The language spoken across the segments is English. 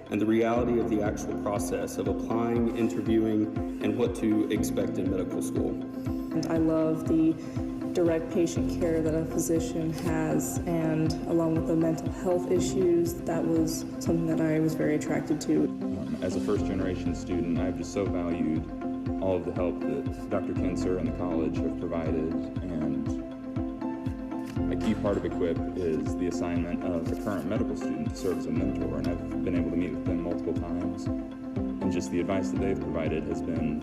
and the reality of the actual process of applying, interviewing, and what to expect in medical school. And I love the direct patient care that a physician has, and along with the mental health issues, that was something that I was very attracted to. As a first-generation student, I've just so valued all of the help that Dr. Kinser and the college have provided, and a key part of EQUIP is the assignment of a current medical student to serve as a mentor, and I've been able to meet with them multiple times, and just the advice that they've provided has been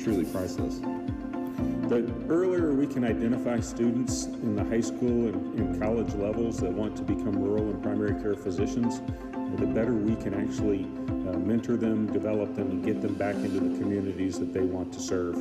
truly priceless. The earlier we can identify students in the high school and college levels that want to become rural and primary care physicians, the better we can actually mentor them, develop them, and get them back into the communities that they want to serve.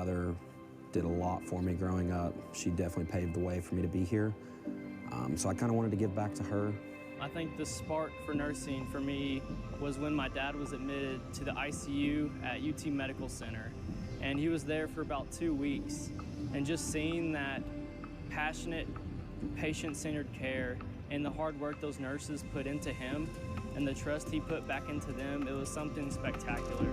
mother did a lot for me growing up. She definitely paved the way for me to be here. So I kind of wanted to give back to her. I think the spark for nursing for me was when my dad was admitted to the ICU at UT Medical Center. And he was there for about 2 weeks. And just seeing that passionate, patient-centered care and the hard work those nurses put into him and the trust he put back into them, it was something spectacular.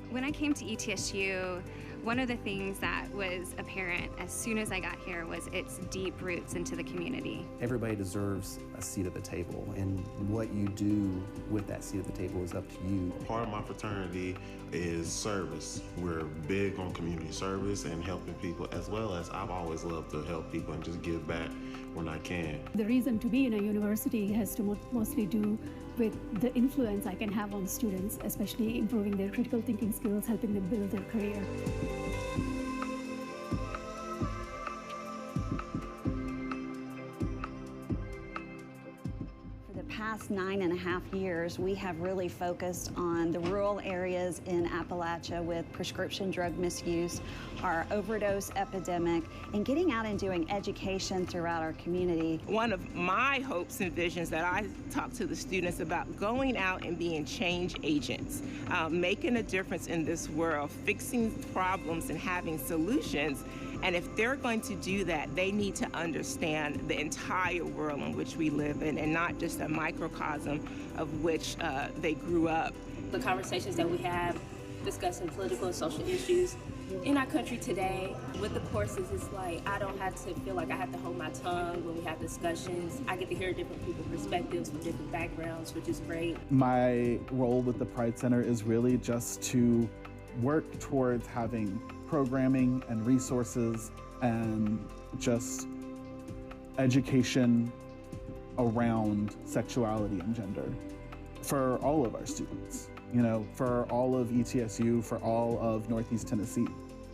When I came to ETSU, one of the things that was apparent as soon as I got here was its deep roots into the community. Everybody deserves a seat at the table, and what you do with that seat at the table is up to you. Part of my fraternity is service. We're big on community service and helping people, as well as I've always loved to help people and just give back when I can. The reason to be in a university has to mostly do with the influence I can have on students, especially improving their critical thinking skills, helping them build their career. Past 9.5 years, we have really focused on the rural areas in Appalachia with prescription drug misuse, our overdose epidemic, and getting out and doing education throughout our community. One of my hopes and visions that I talk to the students about, going out and being change agents, making a difference in this world, fixing problems and having solutions. And if they're going to do that, they need to understand the entire world in which we live in and not just a microcosm of which they grew up. The conversations that we have discussing political and social issues in our country today, with the courses, it's like I don't have to feel like I have to hold my tongue when we have discussions. I get to hear different people's perspectives from different backgrounds, which is great. My role with the Pride Center is really just to work towards having programming and resources and just education around sexuality and gender for all of our students, you know, for all of ETSU, for all of Northeast Tennessee.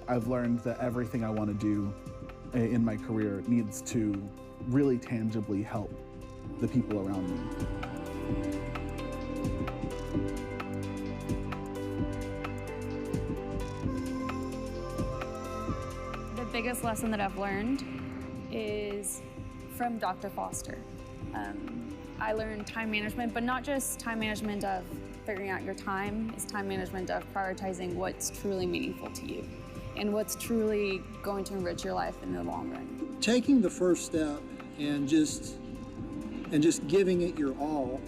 I've learned that everything I want to do in my career needs to really tangibly help the people around me. The biggest lesson that I've learned is from Dr. Foster. I learned time management, but not just time management of figuring out your time, it's time management of prioritizing what's truly meaningful to you and what's truly going to enrich your life in the long run. Taking the first step and just giving it your all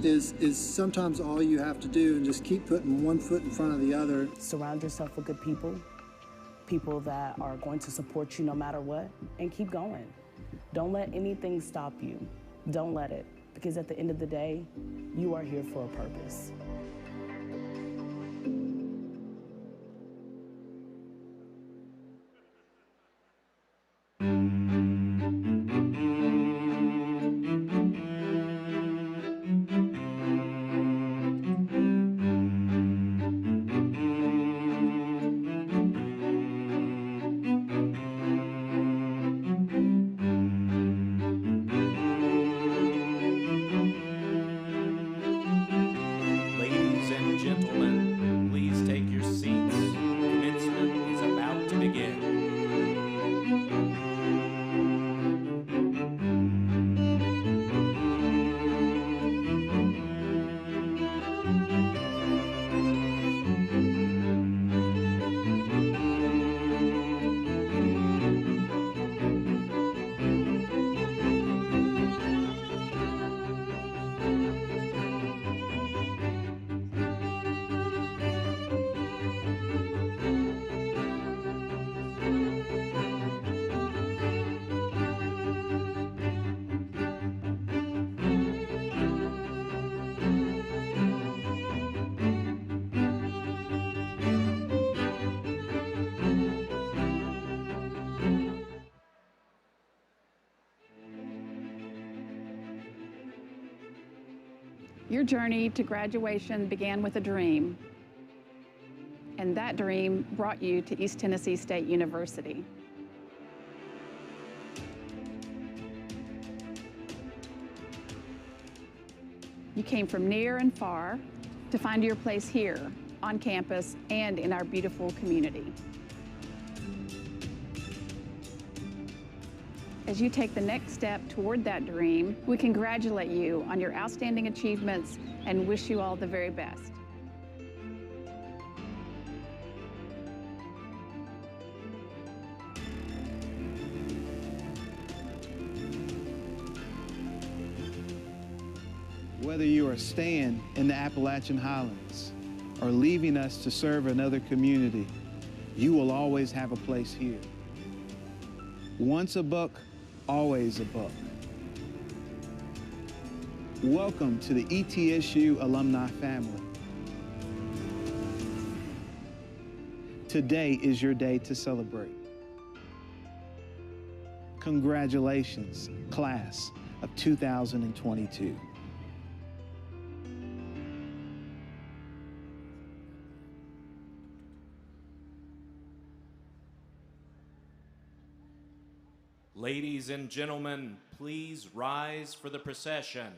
is sometimes all you have to do, and just keep putting one foot in front of the other. Surround yourself with good people, people that are going to support you no matter what, and keep going. Don't let anything stop you. Don't let it, because at the end of the day, you are here for a purpose. Your journey to graduation began with a dream, and that dream brought you to East Tennessee State University. You came from near and far to find your place here on campus and in our beautiful community. As you take the next step toward that dream, we congratulate you on your outstanding achievements and wish you all the very best. Whether you are staying in the Appalachian Highlands or leaving us to serve another community, you will always have a place here. Once a buck, always a buck. Welcome to the ETSU alumni family. Today is your day to celebrate. Congratulations, class of 2022. Ladies and gentlemen, please rise for the procession.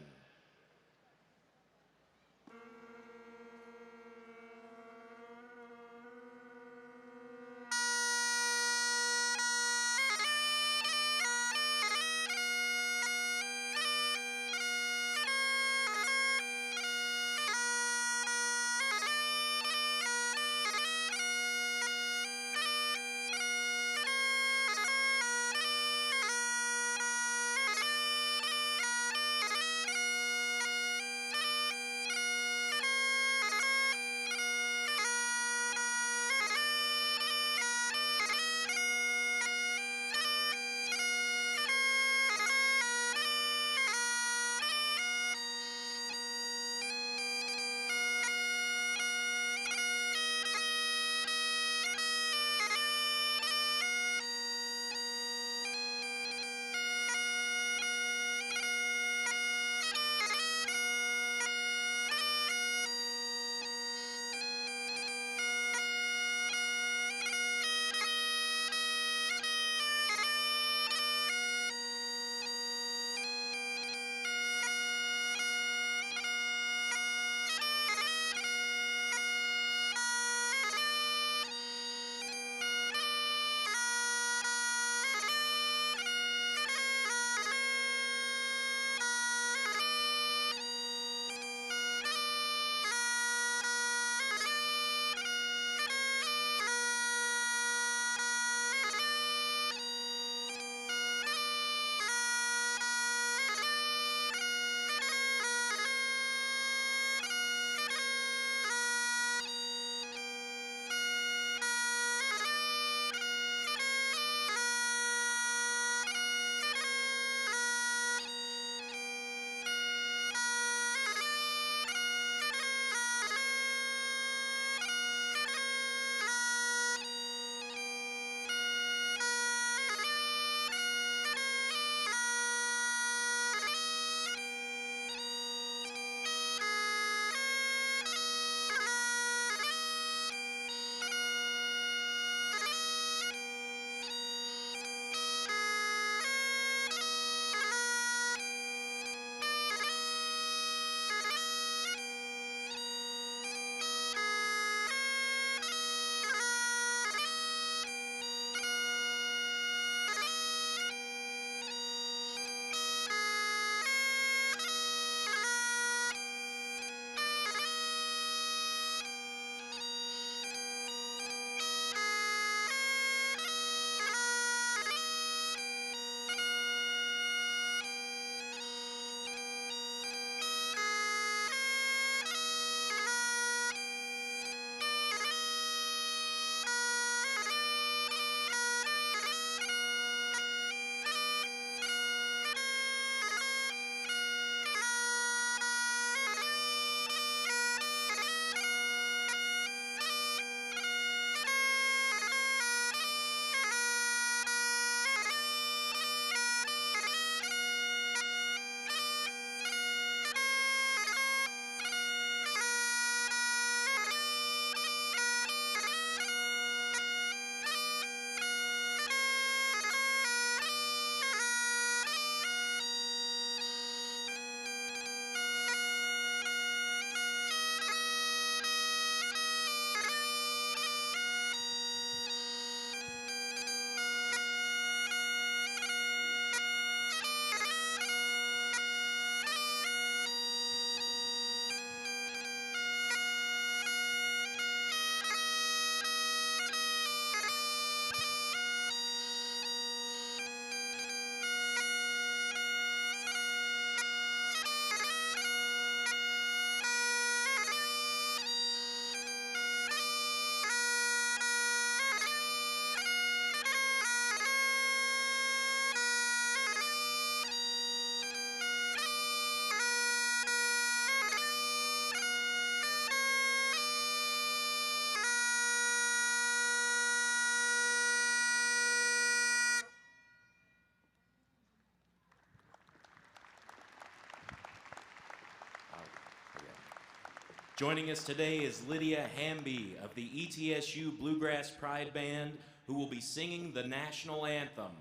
Joining us today is Lydia Hamby of the ETSU Bluegrass Pride Band, who will be singing the national anthem.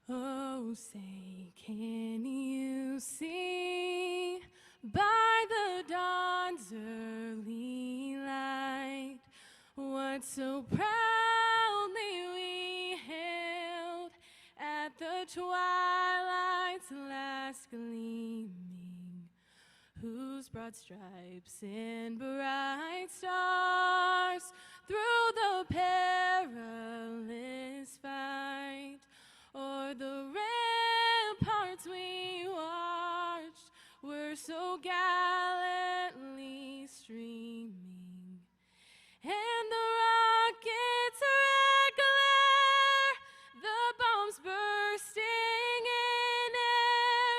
Oh, say, can you see by the dawn's early light what so proudly we hailed at the twilight's last gleaming, whose broad stripes and bright stars through the perilous fight o'er the ramparts we watched were so gallantly streaming, and the rockets' red glare, the bombs bursting in air,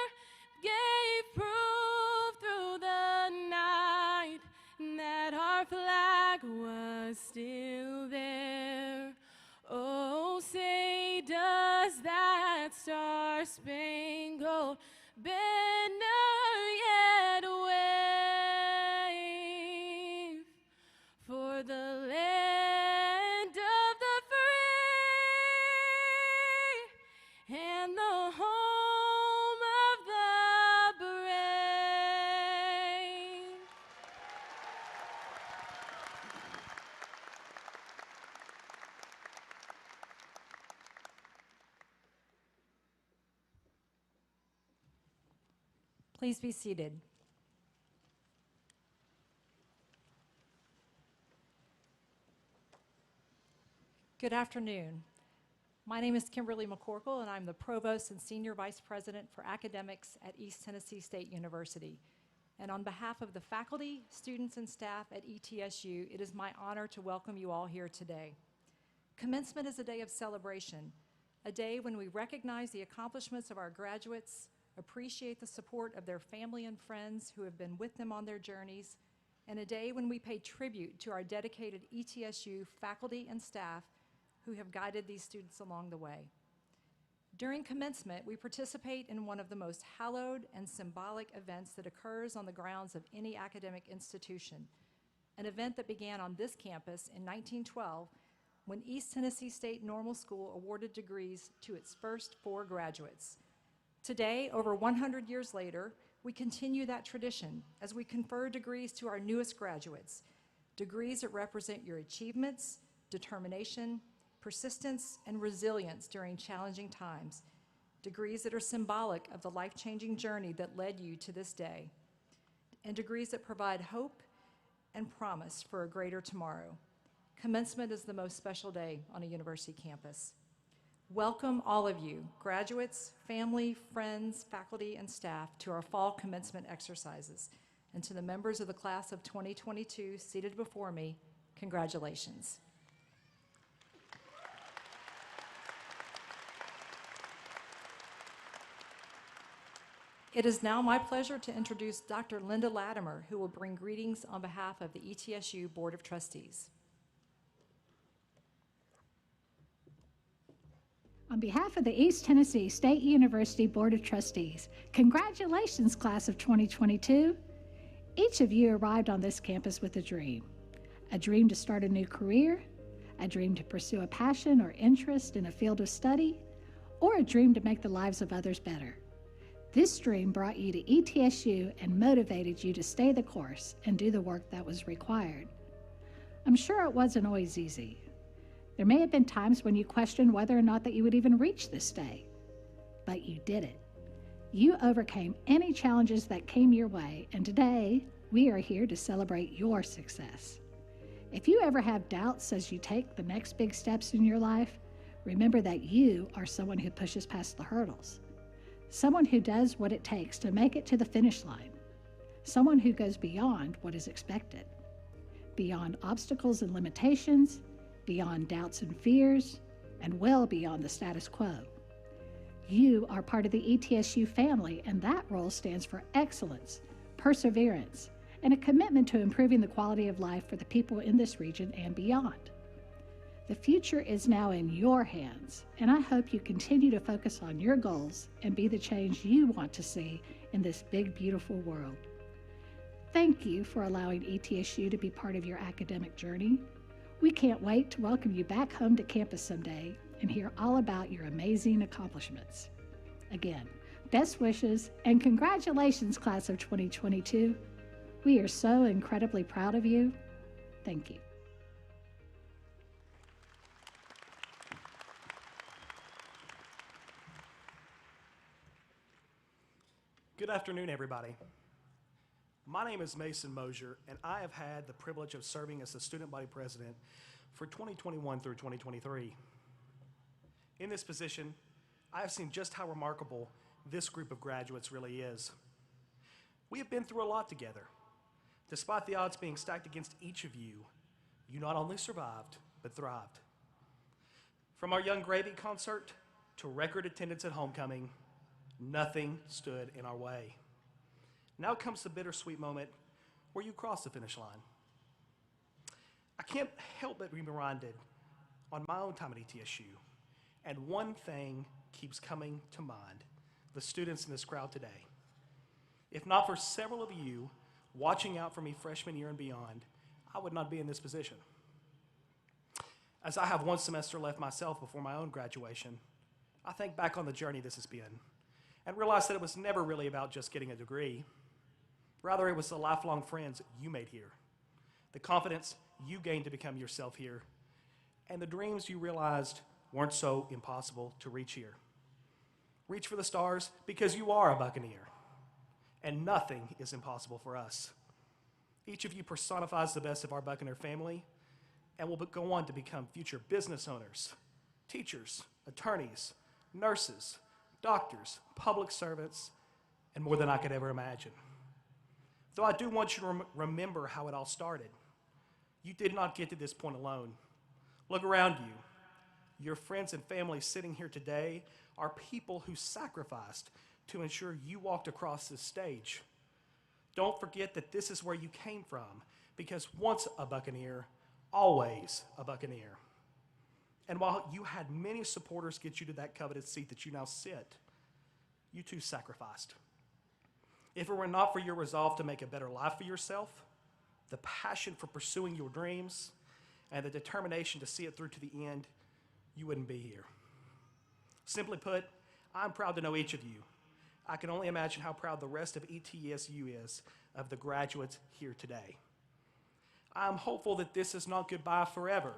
gave proof through the night that our flag was still there. Oh, say, does that star-spangled banner yet wave for the land of the free and the home of the brave? Please be seated. Good afternoon. My name is Kimberly McCorkle, and I'm the Provost and Senior Vice President for Academics at East Tennessee State University. And on behalf of the faculty, students, and staff at ETSU, it is my honor to welcome you all here today. Commencement is a day of celebration, a day when we recognize the accomplishments of our graduates, appreciate the support of their family and friends who have been with them on their journeys, and a day when we pay tribute to our dedicated ETSU faculty and staff who have guided these students along the way. During commencement, we participate in one of the most hallowed and symbolic events that occurs on the grounds of any academic institution, an event that began on this campus in 1912 when East Tennessee State Normal School awarded degrees to its first 4 graduates. Today, over 100 years later, we continue that tradition as we confer degrees to our newest graduates, degrees that represent your achievements, determination, persistence, and resilience during challenging times, degrees that are symbolic of the life-changing journey that led you to this day, and degrees that provide hope and promise for a greater tomorrow. Commencement is the most special day on a university campus. Welcome all of you, graduates, family, friends, faculty, and staff, to our fall commencement exercises. And to the members of the class of 2022 seated before me, congratulations. It is now my pleasure to introduce Dr. Linda Latimer, who will bring greetings on behalf of the ETSU Board of Trustees. On behalf of the East Tennessee State University Board of Trustees, congratulations, class of 2022. Each of you arrived on this campus with a dream to start a new career, a dream to pursue a passion or interest in a field of study, or a dream to make the lives of others better. This dream brought you to ETSU and motivated you to stay the course and do the work that was required. I'm sure it wasn't always easy. There may have been times when you questioned whether or not that you would even reach this day, but you did it. You overcame any challenges that came your way, and today we are here to celebrate your success. If you ever have doubts as you take the next big steps in your life, remember that you are someone who pushes past the hurdles, someone who does what it takes to make it to the finish line, someone who goes beyond what is expected, beyond obstacles and limitations, beyond doubts and fears, and well beyond the status quo. You are part of the ETSU family, and that role stands for excellence, perseverance, and a commitment to improving the quality of life for the people in this region and beyond. The future is now in your hands, and I hope you continue to focus on your goals and be the change you want to see in this big, beautiful world. Thank you for allowing ETSU to be part of your academic journey. We can't wait to welcome you back home to campus someday and hear all about your amazing accomplishments. Again, best wishes and congratulations, class of 2022. We are so incredibly proud of you. Thank you. Good afternoon, everybody. My name is Mason Mosier, and I have had the privilege of serving as the student body president for 2021 through 2023. In this position, I have seen just how remarkable this group of graduates really is. We have been through a lot together. Despite the odds being stacked against each of you, you not only survived, but thrived. From our Young Gravy concert to record attendance at homecoming, nothing stood in our way. Now comes the bittersweet moment where you cross the finish line. I can't help but be reminded on my own time at ETSU, and one thing keeps coming to mind: the students in this crowd today. If not for several of you watching out for me freshman year and beyond, I would not be in this position. As I have one semester left myself before my own graduation, I think back on the journey this has been and realize that it was never really about just getting a degree. Rather, it was the lifelong friends you made here, the confidence you gained to become yourself here, and the dreams you realized weren't so impossible to reach here. Reach for the stars because you are a Buccaneer, and nothing is impossible for us. Each of you personifies the best of our Buccaneer family and will go on to become future business owners, teachers, attorneys, nurses, doctors, public servants, and more than I could ever imagine. Though I do want you to remember how it all started. You did not get to this point alone. Look around you. Your friends and family sitting here today are people who sacrificed to ensure you walked across this stage. Don't forget that this is where you came from, because once a Buccaneer, always a Buccaneer. And while you had many supporters get you to that coveted seat that you now sit, you too sacrificed. If it were not for your resolve to make a better life for yourself, the passion for pursuing your dreams, and the determination to see it through to the end, you wouldn't be here. Simply put, I'm proud to know each of you. I can only imagine how proud the rest of ETSU is of the graduates here today. I'm hopeful that this is not goodbye forever,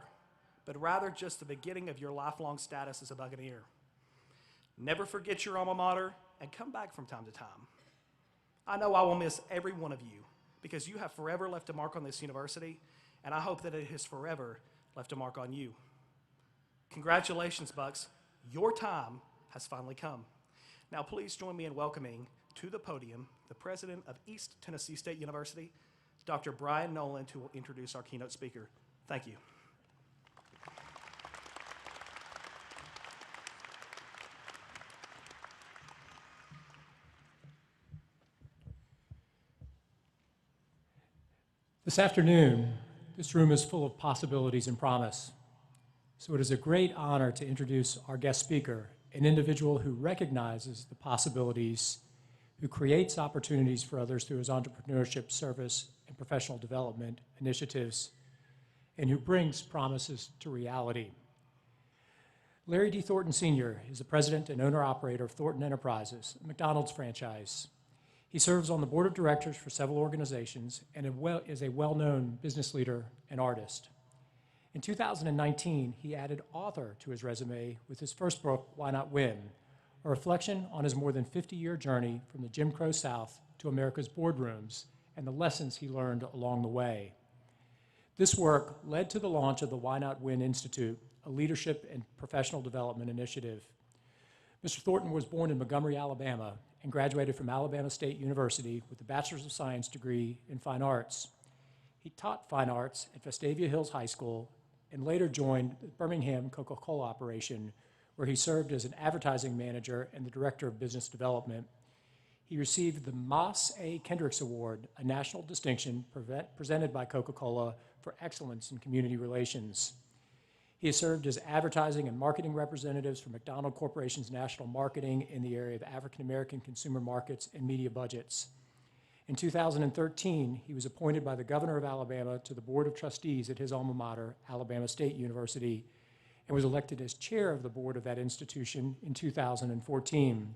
but rather just the beginning of your lifelong status as a Buccaneer. Never forget your alma mater and come back from time to time. I know I will miss every one of you because you have forever left a mark on this university, and I hope that it has forever left a mark on you. Congratulations, Bucks. Your time has finally come. Now please join me in welcoming to the podium the president of East Tennessee State University, Dr. Brian Noland, who will introduce our keynote speaker. Thank you. This afternoon, this room is full of possibilities and promise. So it is a great honor to introduce our guest speaker, an individual who recognizes the possibilities, who creates opportunities for others through his entrepreneurship, service, and professional development initiatives, and who brings promises to reality. Larry D. Thornton Sr. is the president and owner-operator of Thornton Enterprises, a McDonald's franchise. He serves on the board of directors for several organizations and is a well-known business leader and artist. In 2019, he added author to his resume with his first book, Why Not Win?, a reflection on his more than 50-year journey from the Jim Crow South to America's boardrooms and the lessons he learned along the way. This work led to the launch of the Why Not Win Institute, a leadership and professional development initiative. Mr. Thornton was born in Montgomery, Alabama, and graduated from Alabama State University with a Bachelor's of Science degree in Fine Arts. He taught Fine Arts at Vestavia Hills High School and later joined the Birmingham Coca-Cola operation, where he served as an advertising manager and the director of business development. He received the Moss A. Kendricks Award, a national distinction presented by Coca-Cola for excellence in community relations. He has served as advertising and marketing representatives for McDonald Corporation's national marketing in the area of African American consumer markets and media budgets. In 2013, he was appointed by the governor of Alabama to the Board of Trustees at his alma mater, Alabama State University, and was elected as chair of the board of that institution in 2014.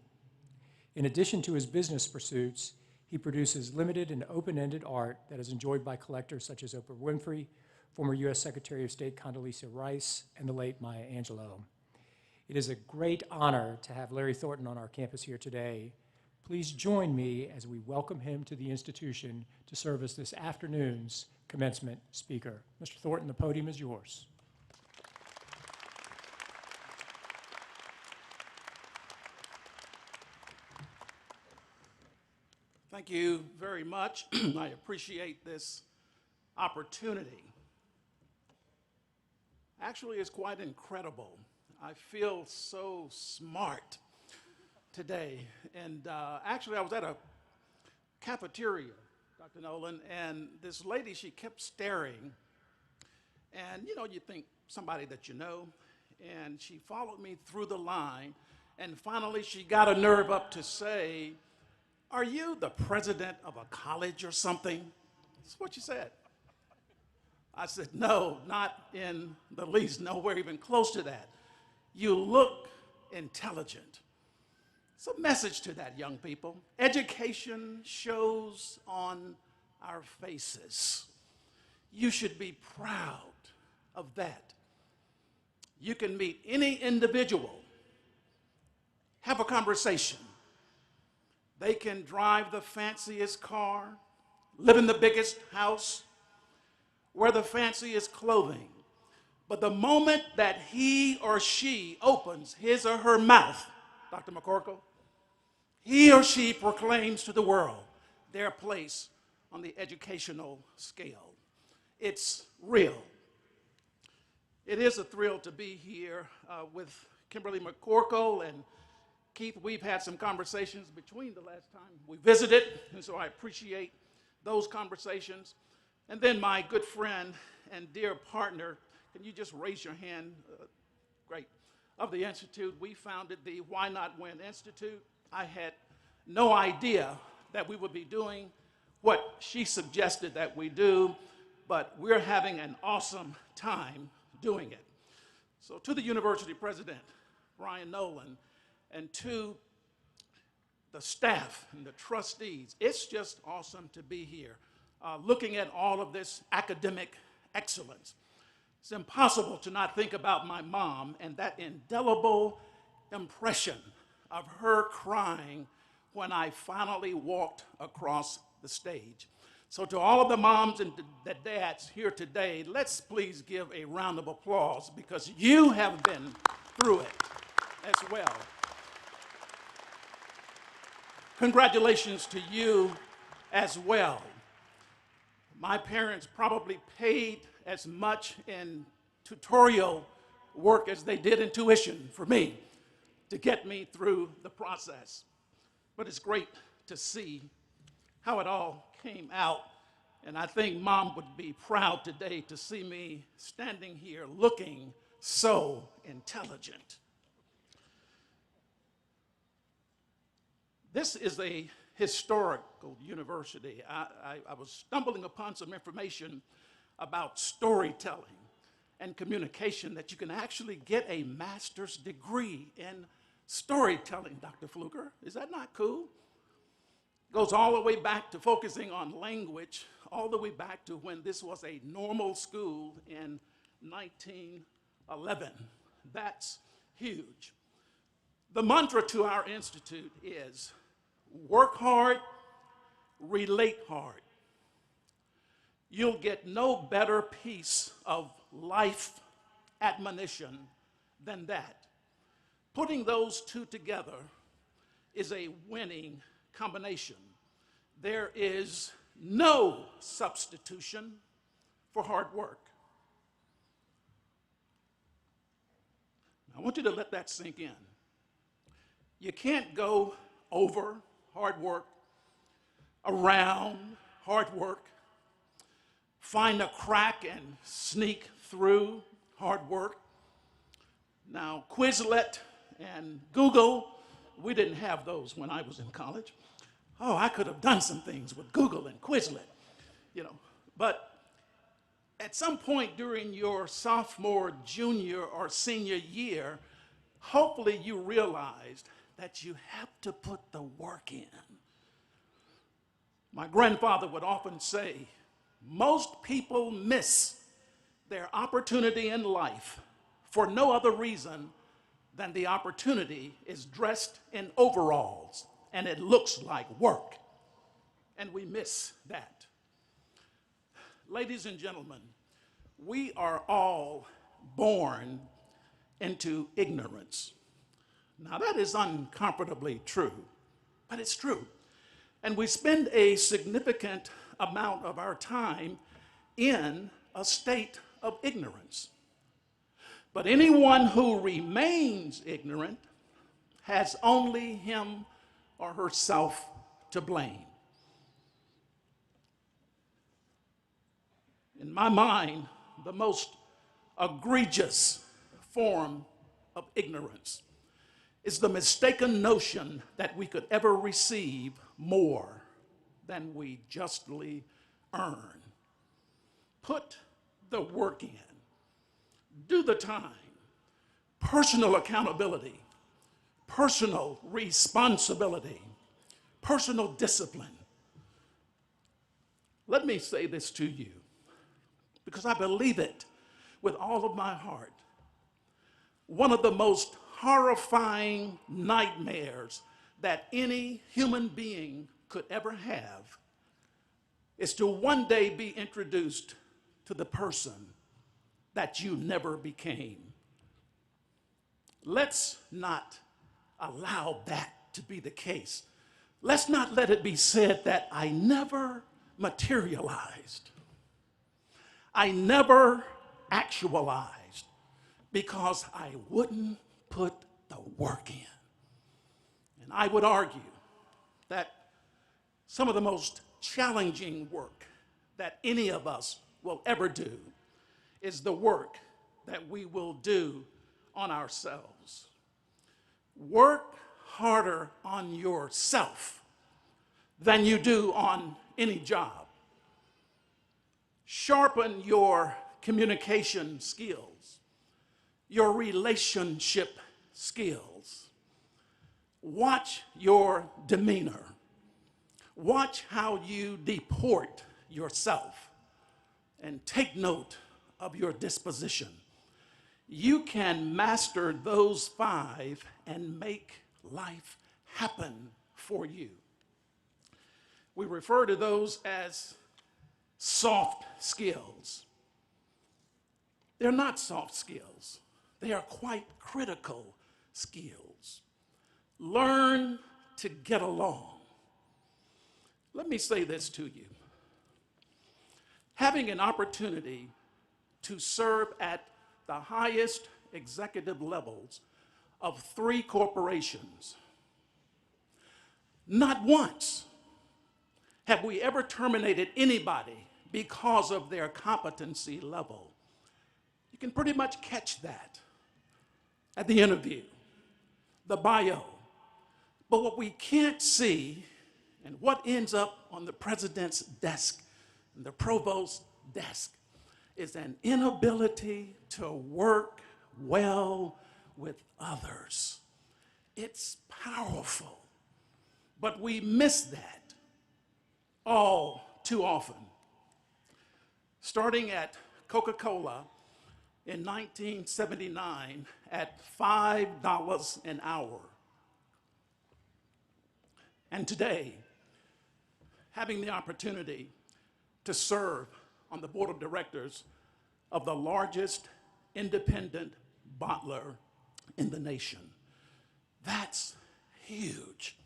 In addition to his business pursuits, he produces limited and open-ended art that is enjoyed by collectors such as Oprah Winfrey, former U.S. Secretary of State Condoleezza Rice, and the late Maya Angelou. It is a great honor to have Larry Thornton on our campus here today. Please join me as we welcome him to the institution to serve as this afternoon's commencement speaker. Mr. Thornton, the podium is yours. Thank you very much. I appreciate this opportunity. Actually, it's quite incredible. I feel so smart today. And actually, I was at a cafeteria, Dr. Nolan, and this lady, she kept staring. And you know, you think somebody that you know, and she followed me through the line, and finally she got a nerve up to say, "Are you the president of a college or something?" That's what she said. I said, "No, not in the least, nowhere even close to that. You look intelligent." It's a message to that, young people. Education shows on our faces. You should be proud of that. You can meet any individual, have a conversation. They can drive the fanciest car, live in the biggest house, wear the fanciest clothing. But the moment that he or she opens his or her mouth, Dr. McCorkle, he or she proclaims to the world their place on the educational scale. It's real. It is a thrill to be here with Kimberly McCorkle and Keith. We've had some conversations between the last time we visited, and so I appreciate those conversations. And then my good friend and dear partner, can you just raise your hand? Great. Of the Institute, we founded the Why Not Win Institute. I had no idea that we would be doing what she suggested that we do, but we're having an awesome time doing it. So to the university president, Brian Nolan, and to the staff and the trustees, it's just awesome to be here, looking at all of this academic excellence. It's impossible to not think about my mom and that indelible impression of her crying when I finally walked across the stage. So to all of the moms and the dads here today, let's please give a round of applause because you have been through it as well. Congratulations to you as well. My parents probably paid as much in tutorial work as they did in tuition for me to get me through the process. But it's great to see how it all came out. And I think Mom would be proud today to see me standing here looking so intelligent. This is a historical university. I was stumbling upon some information about storytelling and communication that you can actually get a master's degree in storytelling, Dr. Fluker. Is that not cool? Goes all the way back to focusing on language, all the way back to when this was a normal school in 1911. That's huge. The mantra to our institute is work hard, relate hard. You'll get no better piece of life admonition than that. Putting those two together is a winning combination. There is no substitution for hard work. I want you to let that sink in. You can't go over hard work, around hard work, find a crack and sneak through hard work. Now, Quizlet and Google, we didn't have those when I was in college. Oh, I could have done some things with Google and Quizlet, you know. But at some point during your sophomore, junior, or senior year, hopefully you realized that you have to put the work in. My grandfather would often say, most people miss their opportunity in life for no other reason than the opportunity is dressed in overalls and it looks like work. And we miss that. Ladies and gentlemen, we are all born into ignorance. Now that is uncomfortably true, but it's true. And we spend a significant amount of our time in a state of ignorance. But anyone who remains ignorant has only him or herself to blame. In my mind, the most egregious form of ignorance is the mistaken notion that we could ever receive more than we justly earn. Put the work in. Do the time. Personal accountability, personal responsibility, personal discipline. Let me say this to you, because I believe it with all of my heart. One of the most horrifying nightmares that any human being could ever have is to one day be introduced to the person that you never became. Let's not allow that to be the case. Let's not let it be said that I never materialized. I never actualized because I wouldn't put the work in. And I would argue that some of the most challenging work that any of us will ever do is the work that we will do on ourselves. Work harder on yourself than you do on any job. Sharpen your communication skills, your relationship skills. Watch your demeanor. Watch how you deport yourself, and take note of your disposition. You can master those 5 and make life happen for you. We refer to those as soft skills. They're not soft skills. They are quite critical skills. Learn to get along. Let me say this to you. Having an opportunity to serve at the highest executive levels of 3 corporations, not once have we ever terminated anybody because of their competency level. You can pretty much catch that at the interview, the bio. But what we can't see, and what ends up on the president's desk and the provost's desk, is an inability to work well with others. It's powerful, but we miss that all too often. Starting at Coca-Cola in 1979 at $5 an hour. And today, having the opportunity to serve on the board of directors of the largest independent bottler in the nation. That's huge.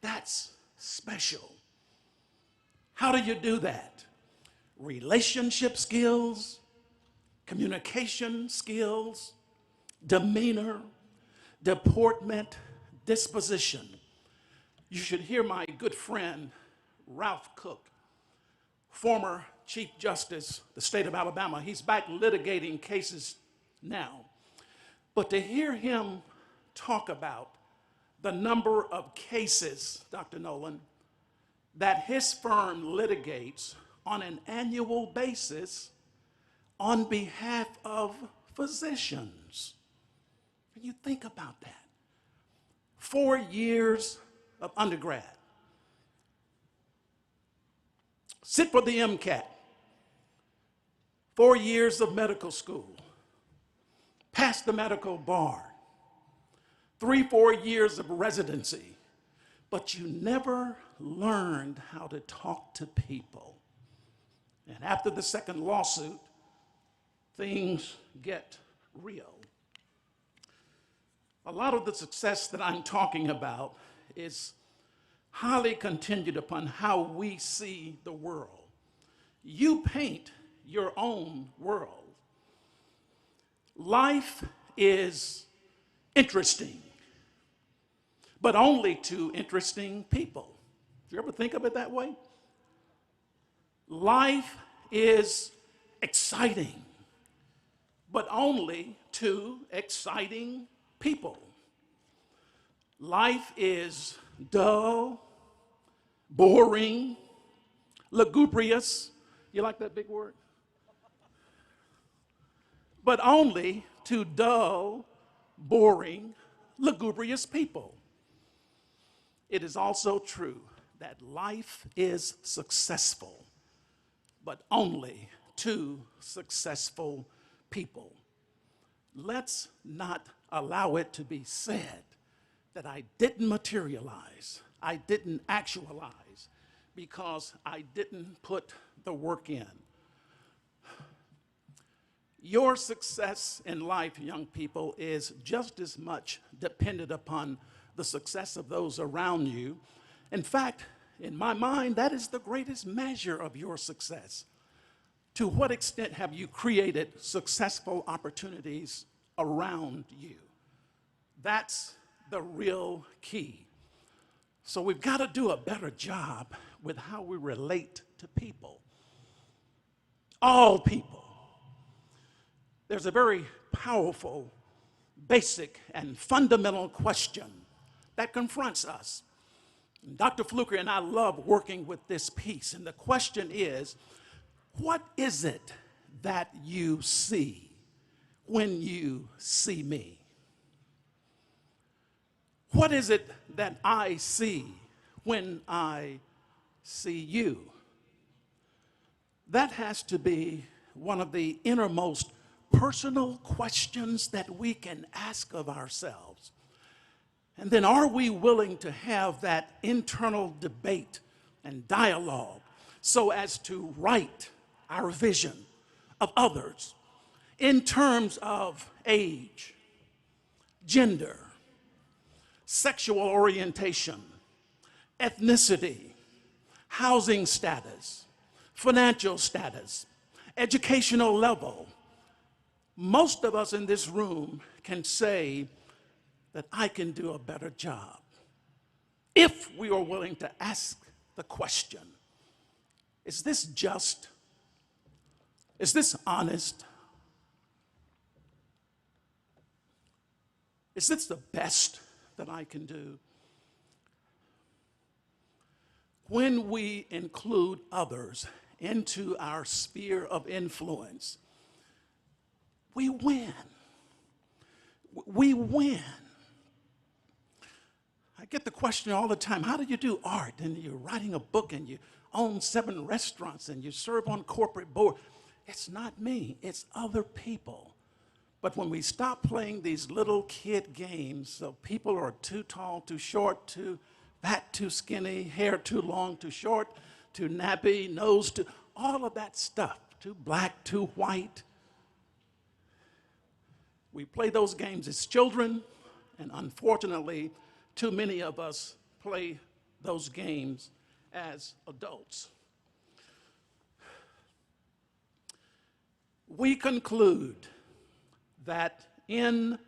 That's special. How do you do that? Relationship skills, communication skills, demeanor, deportment, disposition. You should hear my good friend, Ralph Cook, former Chief Justice, the state of Alabama. He's back litigating cases now. But to hear him talk about the number of cases, Dr. Nolan, that his firm litigates on an annual basis on behalf of physicians. When you think about that, 4 years of undergrad, sit for the MCAT, 4 years of medical school, pass the medical bar, 3-4 years of residency, but you never learned how to talk to people. And after the second lawsuit, things get real. A lot of the success that I'm talking about is highly contingent upon how we see the world. You paint your own world. Life is interesting, but only to interesting people. Do you ever think of it that way? Life is exciting, but only to exciting people. Life is dull, boring, lugubrious. You like that big word? But only to dull, boring, lugubrious people. It is also true that life is successful, but only to successful people. Let's not allow it to be said that I didn't materialize, I didn't actualize, because I didn't put the work in. Your success in life, young people, is just as much dependent upon the success of those around you. In fact, in my mind, that is the greatest measure of your success. To what extent have you created successful opportunities around you? That's the real key. So we've got to do a better job with how we relate to people. All people. There's a very powerful, basic, and fundamental question that confronts us. Dr. Fluker and I love working with this piece, and the question is, what is it that you see when you see me? What is it that I see when I see you? That has to be one of the innermost personal questions that we can ask of ourselves. And then are we willing to have that internal debate and dialogue so as to write our vision of others in terms of age, gender, sexual orientation, ethnicity, housing status, financial status, educational level? Most of us in this room can say that I can do a better job if we are willing to ask the question, is this just? Is this honest? Is this the best that I can do? When we include others into our sphere of influence, we win. We win. I get the question all the time, how do you do art? And you're writing a book and you own 7 restaurants and you serve on corporate board. It's not me, it's other people. But when we stop playing these little kid games of people are too tall, too short, too fat, too skinny, hair too long, too short, too nappy, nose too, all of that stuff, too black, too white. We play those games as children, and unfortunately, too many of us play those games as adults. We conclude that in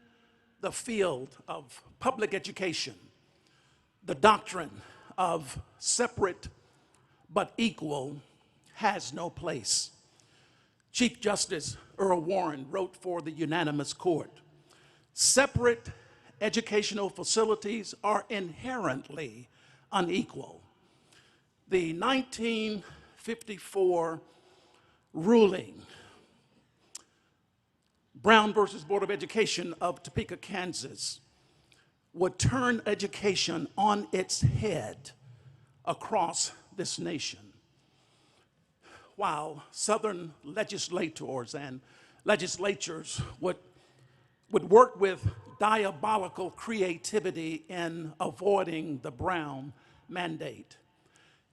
the field of public education, the doctrine of separate but equal has no place. Chief Justice Earl Warren wrote for the unanimous court, Separate educational facilities are inherently unequal. The 1954 ruling, Brown versus Board of Education of Topeka, Kansas, would turn education on its head across this nation. While Southern legislators and legislatures would work with diabolical creativity in avoiding the Brown mandate,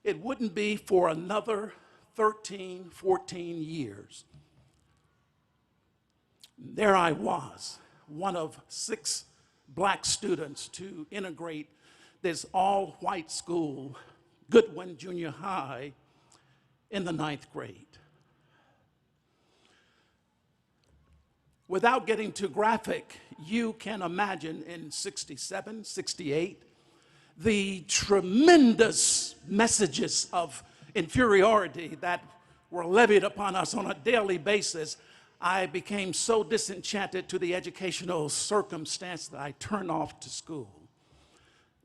it wouldn't be for another 13, 14 years. There I was, one of 6 black students to integrate this all-white school, Goodwin Junior High, in the 9th grade. Without getting too graphic, you can imagine in 67, 68, the tremendous messages of inferiority that were levied upon us on a daily basis. I became so disenchanted to the educational circumstance that I turned off to school.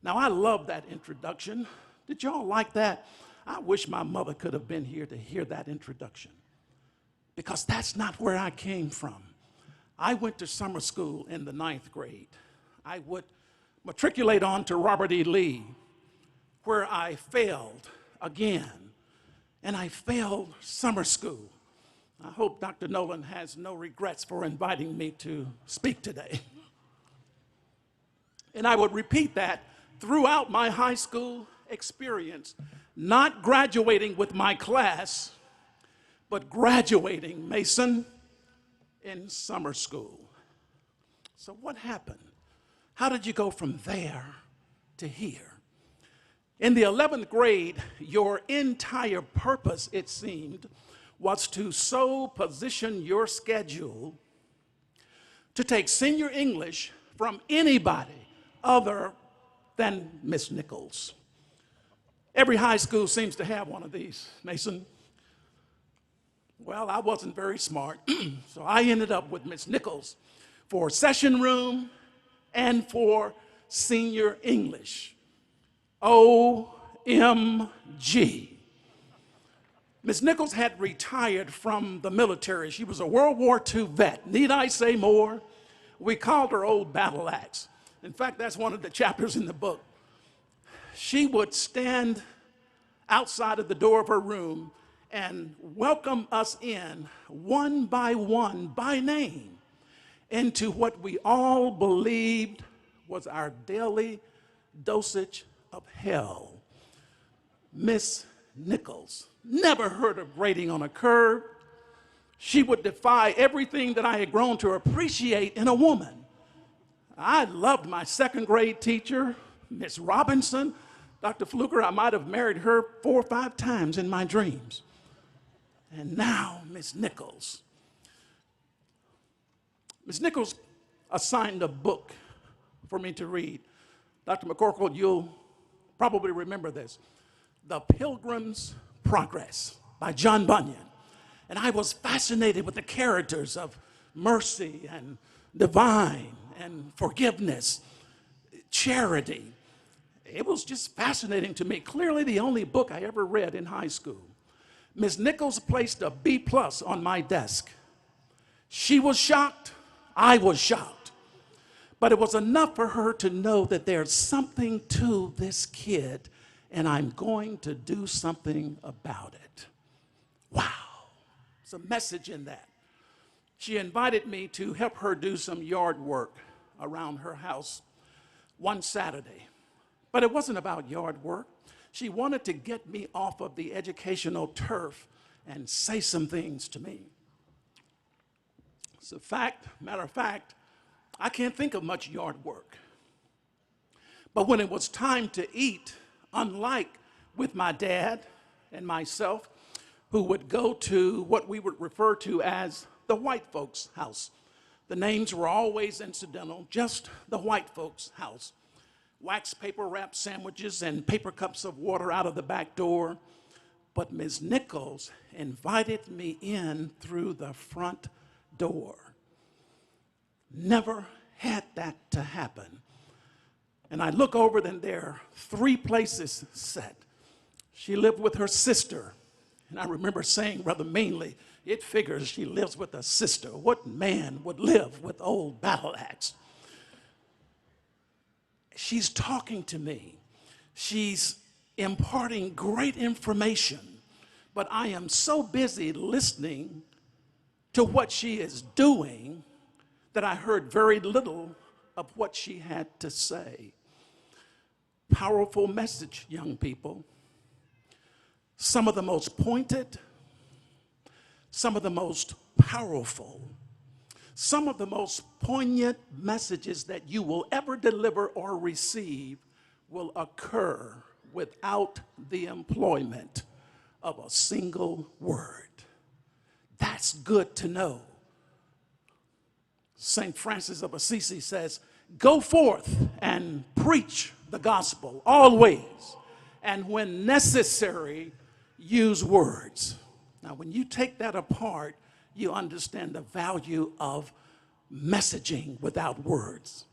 Now, I love that introduction. Did y'all like that? I wish my mother could have been here to hear that introduction, because that's not where I came from. I went to summer school in the 9th grade. I would matriculate on to Robert E. Lee, where I failed again, and I failed summer school. I hope Dr. Nolan has no regrets for inviting me to speak today. And I would repeat that throughout my high school experience, not graduating with my class, but graduating, Mason, in summer school. So what happened? How did you go from there to here? In the 11th grade, your entire purpose, it seemed, was to so position your schedule to take senior English from anybody other than Miss Nichols. Every high school seems to have one of these, Mason. Well, I wasn't very smart, so I ended up with Miss Nichols for session room and for senior English. OMG. Miss Nichols had retired from the military. She was a World War II vet. Need I say more? We called her Old Battle Axe. In fact, that's one of the chapters in the book. She would stand outside of the door of her room and welcome us in one by name into what we all believed was our daily dosage of hell. Miss Nichols. Never heard of grading on a curve. She would defy everything that I had grown to appreciate in a woman. I loved my 2nd grade teacher, Miss Robinson. Dr. Fluker, I might have married her 4 or 5 times in my dreams. And now, Miss Nichols. Miss Nichols assigned a book for me to read. Dr. McCorkle, you'll probably remember this. The Pilgrim's Progress by John Bunyan. And I was fascinated with the characters of mercy and divine and forgiveness, charity. It was just fascinating to me. Clearly the only book I ever read in high school. Ms. Nichols placed a B+ on my desk. She was shocked. I was shocked. But it was enough for her to know that there's something to this kid, and I'm going to do something about it. Wow. There's a message in that. She invited me to help her do some yard work around her house one Saturday. But it wasn't about yard work. She wanted to get me off of the educational turf and say some things to me. It's a fact, matter of fact, I can't think of much yard work. But when it was time to eat, unlike with my dad and myself, who would go to what we would refer to as the white folks' house. The names were always incidental, just the white folks' house. Wax paper wrapped sandwiches and paper cups of water out of the back door. But Ms. Nichols invited me in through the front door. Never had that to happen. And I look over, and there are 3 places set. She lived with her sister. And I remember saying rather meanly, it figures she lives with a sister. What man would live with old battle axe? She's talking to me. She's imparting great information, but I am so busy listening to what she is doing that I heard very little of what she had to say. Powerful message, young people. Some of the most pointed, some of the most powerful, some of the most poignant messages that you will ever deliver or receive will occur without the employment of a single word. That's good to know. St. Francis of Assisi says, go forth and preach the gospel always, and when necessary, use words. Now, when you take that apart, you understand the value of messaging without words.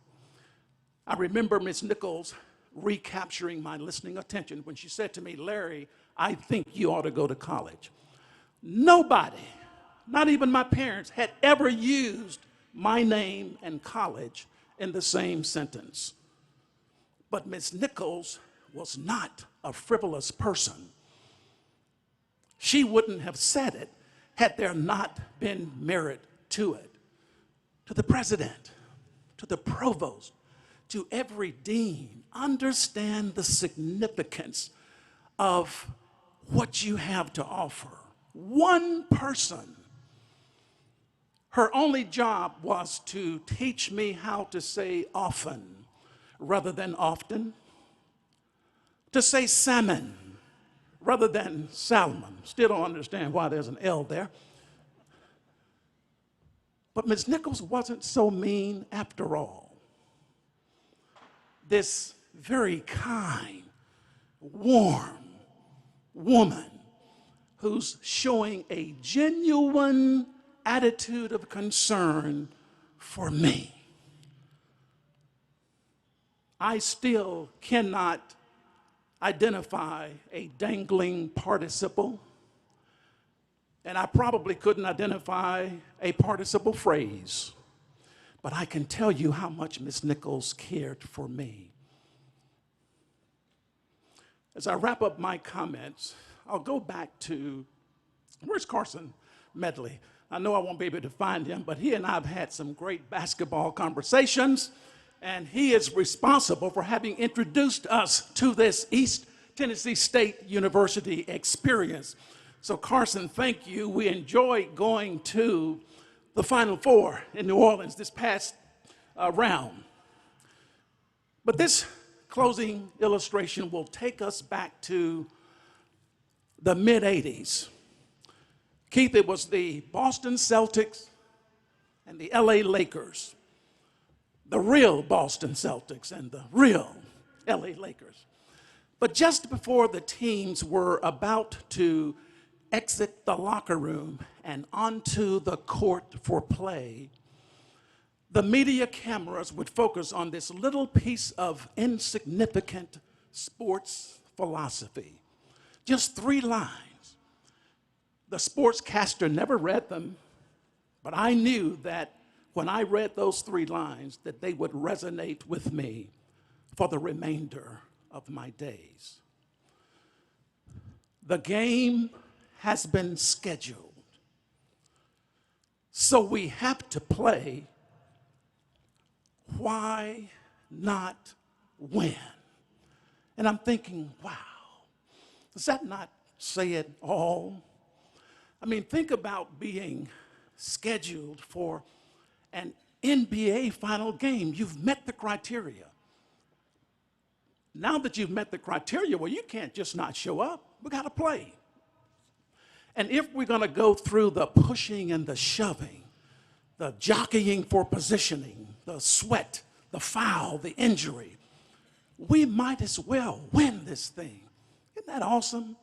I remember Ms. Nichols recapturing my listening attention when she said to me, Larry, I think you ought to go to college. Nobody, not even my parents, had ever used my name and college in the same sentence. But Ms. Nichols was not a frivolous person. She wouldn't have said it had there not been merit to it. To the president, to the provost, to every dean, understand the significance of what you have to offer. One person, her only job was to teach me how to say often rather than often, to say salmon rather than salmon. Still don't understand why there's an L there. But Ms. Nichols wasn't so mean after all. This very kind, warm woman who's showing a genuine attitude of concern for me. I still cannot identify a dangling participle, and I probably couldn't identify a participle phrase, but I can tell you how much Ms. Nichols cared for me. As I wrap up my comments, I'll go back to, where's Carson Medley? I know I won't be able to find him, but he and I have had some great basketball conversations, and he is responsible for having introduced us to this East Tennessee State University experience. So Carson, thank you. We enjoyed going to the Final Four in New Orleans this past round. But this closing illustration will take us back to the mid-'80s. Keith, it was the Boston Celtics and the LA Lakers, the real Boston Celtics and the real LA Lakers. But just before the teams were about to exit the locker room and onto the court for play, the media cameras would focus on this little piece of insignificant sports philosophy. Just 3 lines. The sportscaster never read them, but I knew that when I read those 3 lines, that they would resonate with me for the remainder of my days. The game has been scheduled, so we have to play. Why not win? And I'm thinking, wow, does that not say it all? I mean, think about being scheduled for an NBA final game. You've met the criteria. Now that you've met the criteria, well, you can't just not show up. We got to play. And if we're going to go through the pushing and the shoving, the jockeying for positioning, the sweat, the foul, the injury, we might as well win this thing. Isn't that awesome?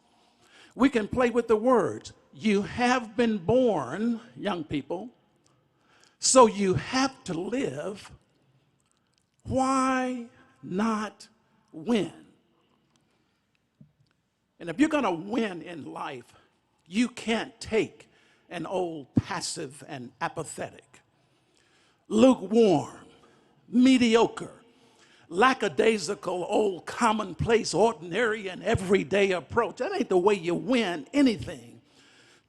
We can play with the words. You have been born, young people, so you have to live Why not win? And if you're going to win in life, you can't take an old passive and apathetic, lukewarm, mediocre, lackadaisical, old commonplace, ordinary, and everyday approach. That ain't the way you win anything.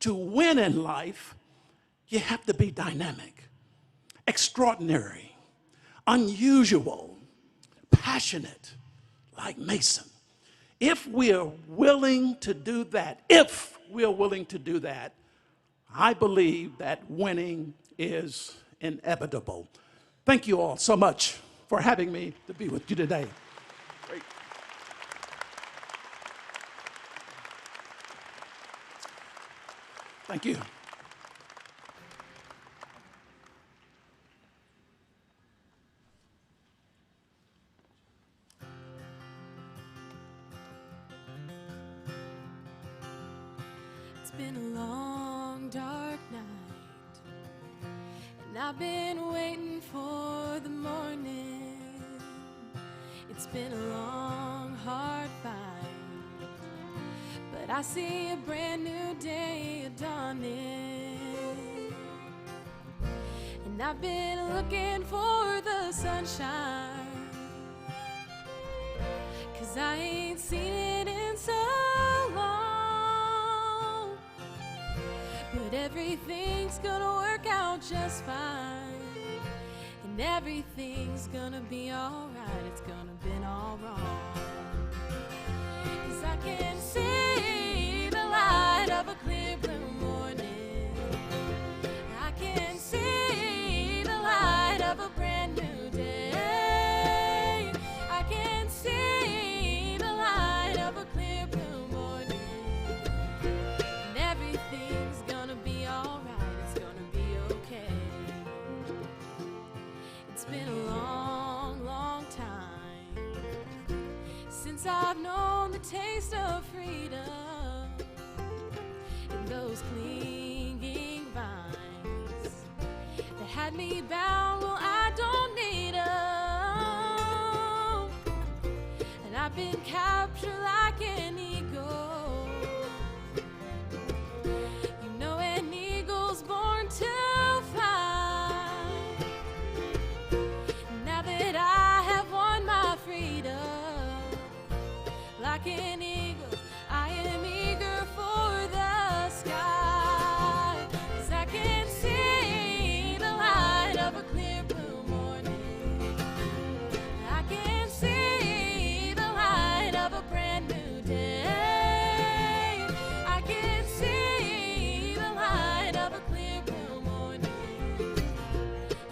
To win in life, you have to be dynamic, extraordinary, unusual, passionate, like Mason. If we're willing to do that, I believe that winning is inevitable. Thank you all so much for having me to be with you today. Great. Thank you. It's been a long, dark night, and I've been waiting for the morning. It's been a long, hard fight, but I see a brand new day dawning. And I've been looking for the sunshine, 'cause I ain't seen it in so long. But everything's gonna work out just fine, and everything's gonna be alright. It's gonna be all wrong, 'cause I can see the light of a clear blue morning. I can see the light of a brand new day. I can see the light of a clear blue morning, and everything's gonna be alright. It's gonna be okay. It's been a long, long time since I've known the taste of freedom, and those clinging vines that had me bound, well, I don't need them. And I've been captured like an eagle. You know, an eagle's born to fly. Now that I have won my freedom, like an eagle, I am eager for the sky. 'Cause I can see the light of a clear blue morning. I can see the light of a brand new day. I can see the light of a clear blue morning,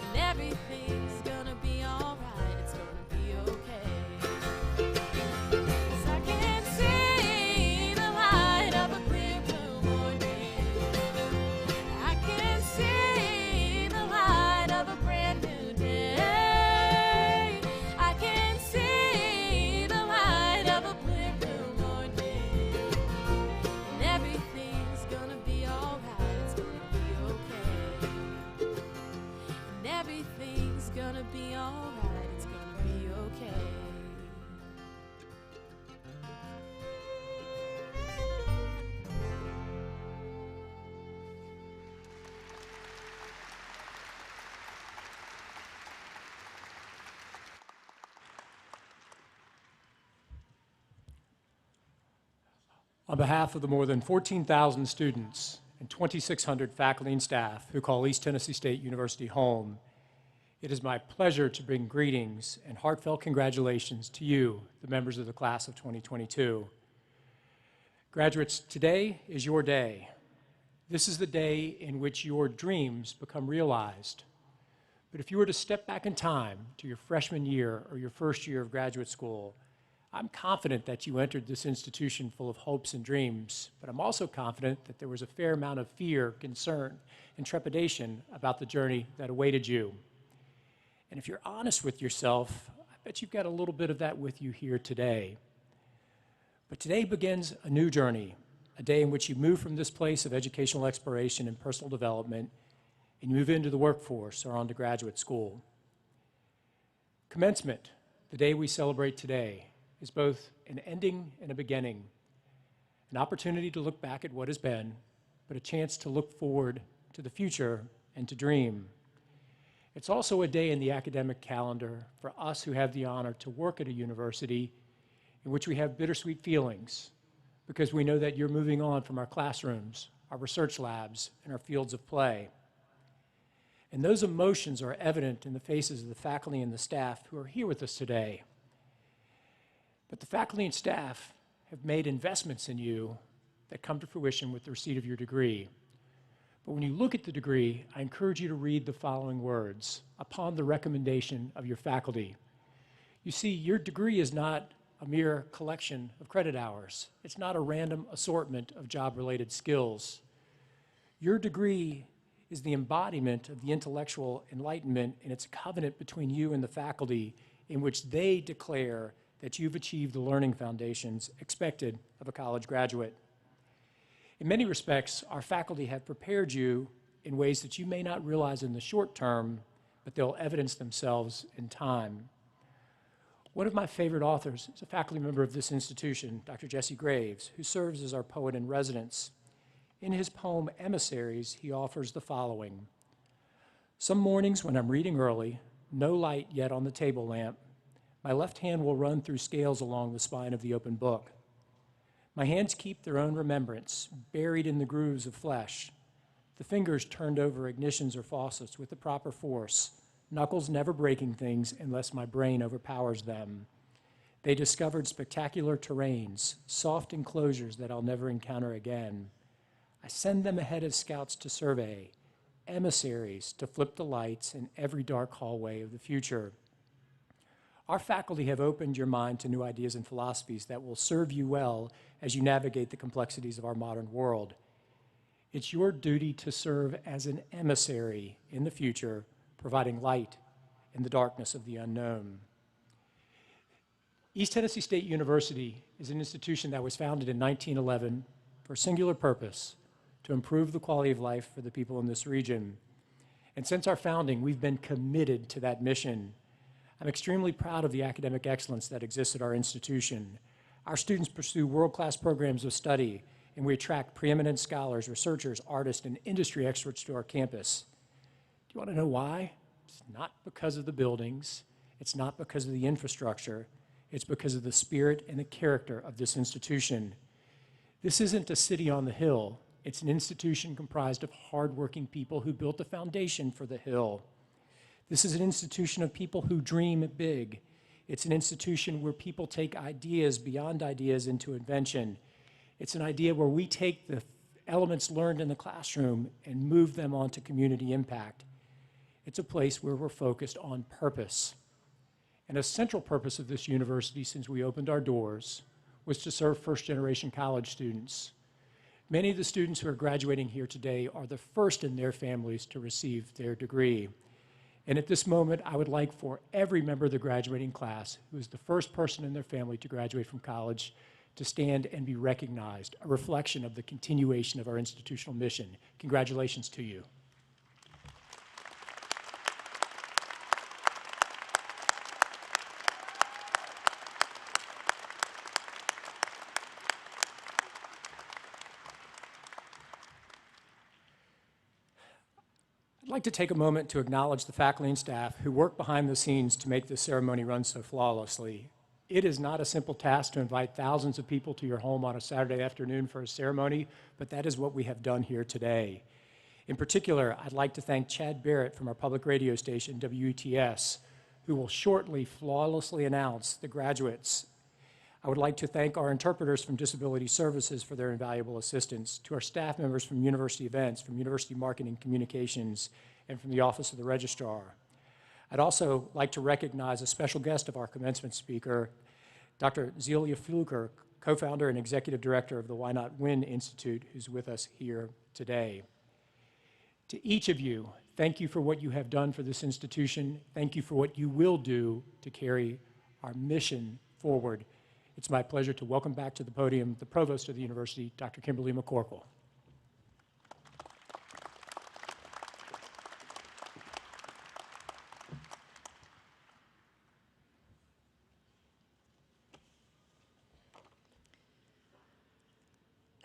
and everything's gonna be alright. It's gonna be okay. 'Cause I can see the light of a clear blue morning. I can see the light of a brand new day. I can see the light of a clear blue morning, and everything's gonna be alright. It's gonna be okay, and everything's gonna be alright. It's gonna be okay. On behalf of the more than 14,000 students and 2,600 faculty and staff who call East Tennessee State University home, it is my pleasure to bring greetings and heartfelt congratulations to you, the members of the class of 2022. Graduates, today is your day. This is the day in which your dreams become realized. But if you were to step back in time to your freshman year or your first year of graduate school, I'm confident that you entered this institution full of hopes and dreams, but I'm also confident that there was a fair amount of fear, concern, and trepidation about the journey that awaited you. And if you're honest with yourself, I bet you've got a little bit of that with you here today. But today begins a new journey, a day in which you move from this place of educational exploration and personal development, and you move into the workforce or onto graduate school. Commencement, the day we celebrate today, is both an ending and a beginning, an opportunity to look back at what has been, but a chance to look forward to the future and to dream. It's also a day in the academic calendar for us who have the honor to work at a university in which we have bittersweet feelings, because we know that you're moving on from our classrooms, our research labs, and our fields of play. And those emotions are evident in the faces of the faculty and the staff who are here with us today. But the faculty and staff have made investments in you that come to fruition with the receipt of your degree. But when you look at the degree, I encourage you to read the following words: upon the recommendation of your faculty. You see, your degree is not a mere collection of credit hours. It's not a random assortment of job-related skills. Your degree is the embodiment of the intellectual enlightenment, and it's a covenant between you and the faculty in which they declare that you've achieved the learning foundations expected of a college graduate. In many respects, our faculty have prepared you in ways that you may not realize in the short term, but they'll evidence themselves in time. One of my favorite authors is a faculty member of this institution, Dr. Jesse Graves, who serves as our poet in residence. In his poem, Emissaries, he offers the following: some mornings when I'm reading early, no light yet on the table lamp, my left hand will run through scales along the spine of the open book. My hands keep their own remembrance, buried in the grooves of flesh. The fingers turned over ignitions or faucets with the proper force, knuckles never breaking things unless my brain overpowers them. They discovered spectacular terrains, soft enclosures that I'll never encounter again. I send them ahead as scouts to survey, emissaries to flip the lights in every dark hallway of the future. Our faculty have opened your mind to new ideas and philosophies that will serve you well as you navigate the complexities of our modern world. It's your duty to serve as an emissary in the future, providing light in the darkness of the unknown. East Tennessee State University is an institution that was founded in 1911 for a singular purpose: to improve the quality of life for the people in this region. And since our founding, we've been committed to that mission. I'm extremely proud of the academic excellence that exists at our institution. Our students pursue world-class programs of study, and we attract preeminent scholars, researchers, artists, and industry experts to our campus. Do you want to know why? It's not because of the buildings. It's not because of the infrastructure. It's because of the spirit and the character of this institution. This isn't a city on the hill. It's an institution comprised of hardworking people who built the foundation for the hill. This is an institution of people who dream big. It's an institution where people take ideas beyond ideas into invention. It's an idea where we take the elements learned in the classroom and move them onto community impact. It's a place where we're focused on purpose. And a central purpose of this university since we opened our doors was to serve first-generation college students. Many of the students who are graduating here today are the first in their families to receive their degree. And at this moment, I would like for every member of the graduating class who is the first person in their family to graduate from college to stand and be recognized, a reflection of the continuation of our institutional mission. Congratulations to you. I'd like to take a moment to acknowledge the faculty and staff who work behind the scenes to make this ceremony run so flawlessly. It is not a simple task to invite thousands of people to your home on a Saturday afternoon for a ceremony, but that is what we have done here today. In particular, I'd like to thank Chad Barrett from our public radio station, WETS, who will shortly flawlessly announce the graduates. I would like to thank our interpreters from Disability Services for their invaluable assistance, to our staff members from University Events, from University Marketing Communications, and from the Office of the Registrar. I'd also like to recognize a special guest of our commencement speaker, Dr. Zelia Fluker, co-founder and executive director of the Why Not Win Institute, who's with us here today. To each of you, thank you for what you have done for this institution. Thank you for what you will do to carry our mission forward. It's my pleasure to welcome back to the podium the provost of the university, Dr. Kimberly McCorkle.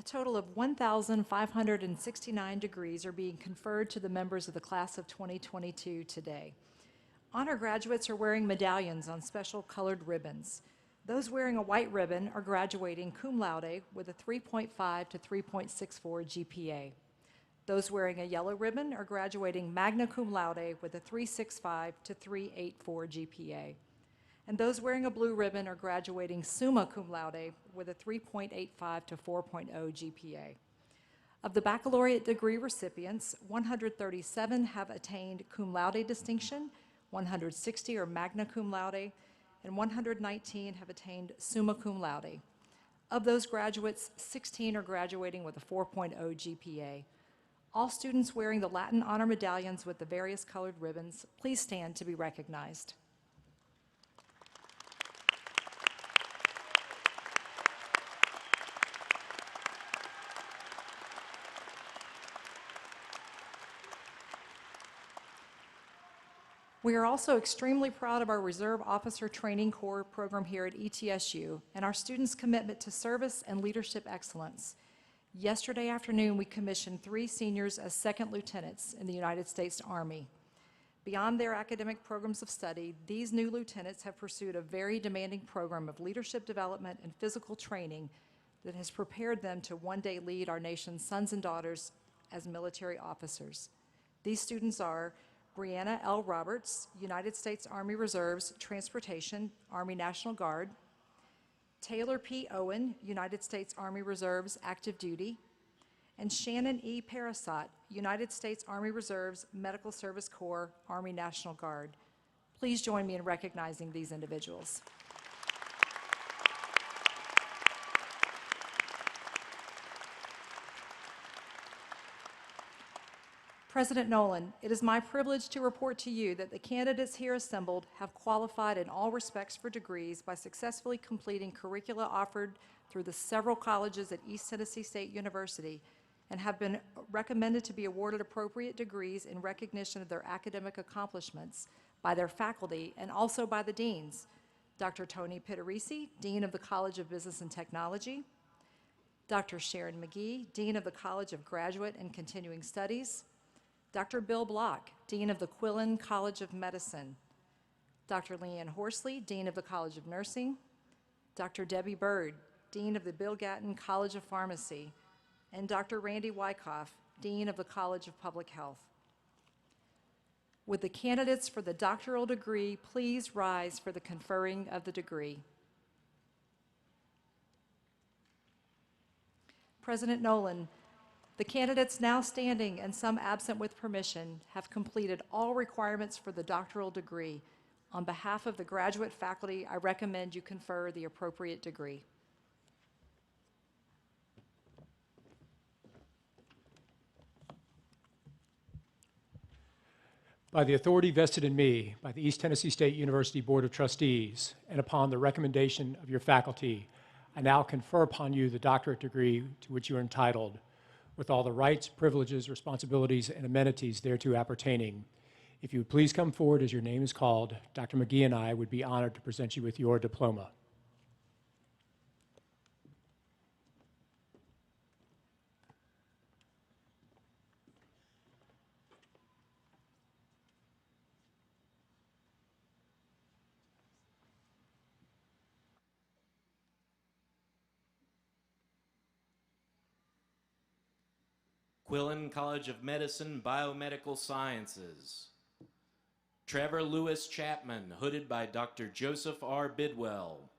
total of 1,569 degrees are being conferred to the members of the class of 2022 today. Honor graduates are wearing medallions on special colored ribbons. Those wearing a white ribbon are graduating cum laude with a 3.5 to 3.64 GPA. Those wearing a yellow ribbon are graduating magna cum laude with a 3.65 to 3.84 GPA. And those wearing a blue ribbon are graduating summa cum laude with a 3.85 to 4.0 GPA. Of the baccalaureate degree recipients, 137 have attained cum laude distinction, 160 are magna cum laude, and 119 have attained summa cum laude. Of those graduates, 16 are graduating with a 4.0 GPA. All students wearing the Latin honor medallions with the various colored ribbons, please stand to be recognized. We are also extremely proud of our Reserve Officer Training Corps program here at ETSU and our students' commitment to service and leadership excellence. Yesterday afternoon, we commissioned 3 seniors as second lieutenants in the United States Army. Beyond their academic programs of study, these new lieutenants have pursued a very demanding program of leadership development and physical training that has prepared them to one day lead our nation's sons and daughters as military officers. These students are Brianna L. Roberts, United States Army Reserves, Transportation, Army National Guard; Taylor P. Owen, United States Army Reserves, Active Duty; and Shannon E. Parasot, United States Army Reserves, Medical Service Corps, Army National Guard. Please join me in recognizing these individuals. President Nolan, it is my privilege to report to you that the candidates here assembled have qualified in all respects for degrees by successfully completing curricula offered through the several colleges at East Tennessee State University and have been recommended to be awarded appropriate degrees in recognition of their academic accomplishments by their faculty and also by the deans. Dr. Tony Pittarisi, Dean of the College of Business and Technology; Dr. Sharon McGee, Dean of the College of Graduate and Continuing Studies; Dr. Bill Block, Dean of the Quillen College of Medicine; Dr. Leanne Horsley, Dean of the College of Nursing; Dr. Debbie Bird, Dean of the Bill Gatton College of Pharmacy; and Dr. Randy Wyckoff, Dean of the College of Public Health. Would the candidates for the doctoral degree please rise for the conferring of the degree? President Nolan, the candidates now standing and some absent with permission have completed all requirements for the doctoral degree. On behalf of the graduate faculty, I recommend you confer the appropriate degree. By the authority vested in me by the East Tennessee State University Board of Trustees and upon the recommendation of your faculty, I now confer upon you the doctorate degree to which you are entitled, with all the rights, privileges, responsibilities, and amenities thereto appertaining. If you would please come forward as your name is called, Dr. McGee and I would be honored to present you with your diploma. Quillen College of Medicine, Biomedical Sciences. Trevor Lewis Chapman, hooded by Dr. Joseph R. Bidwell.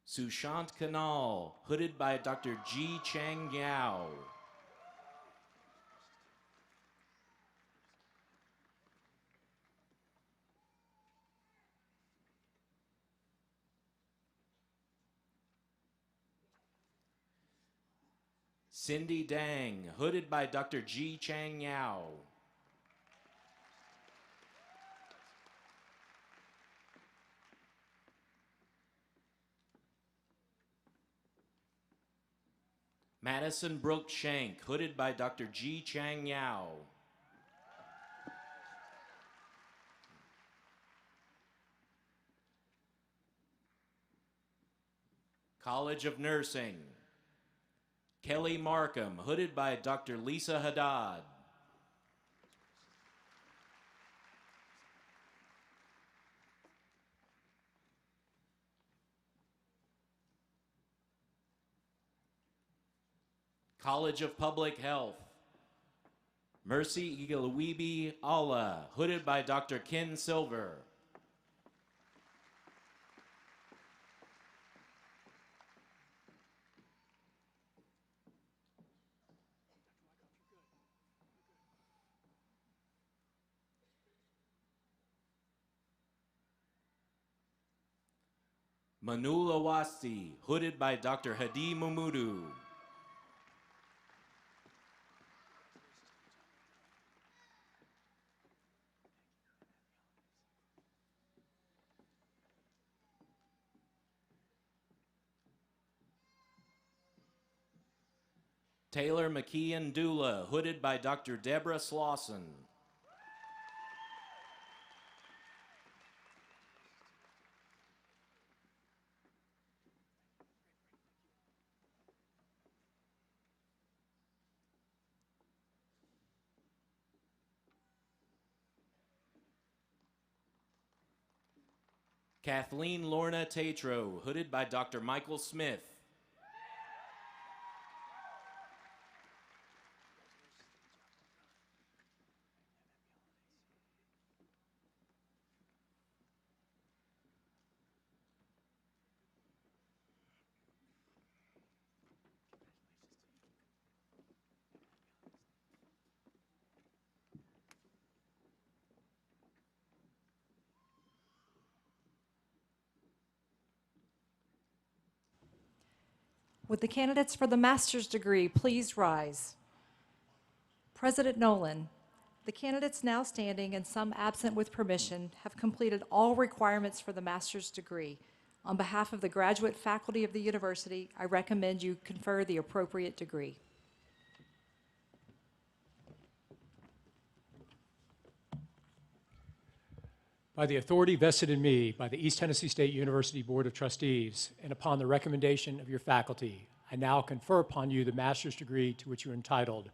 Sushant Kanal, hooded by Dr. G. Chang Yao. Cindy Dang, hooded by Dr. G. Chang Yao. Madison Brooke Shank, hooded by Dr. Ji Chang Yao. College of Nursing. Kelly Markham, hooded by Dr. Lisa Haddad. College of Public Health. Mercy Igalawibi Allah, hooded by Dr. Ken Silver. Manul Awasti, hooded by Dr. Hadi Mumudu. Taylor McKeon Dula, hooded by Dr. Deborah Slauson. Kathleen Lorna Tatro, hooded by Dr. Michael Smith. Would the candidates for the master's degree please rise? President Nolan, the candidates now standing and some absent with permission have completed all requirements for the master's degree. On behalf of the graduate faculty of the university, I recommend you confer the appropriate degree. By the authority vested in me by the East Tennessee State University Board of Trustees and upon the recommendation of your faculty, I now confer upon you the master's degree to which you are entitled,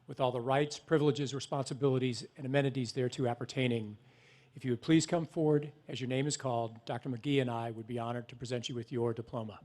with all the rights, privileges, responsibilities, and amenities thereto appertaining. If you would please come forward as your name is called, Dr. McGee and I would be honored to present you with your diploma.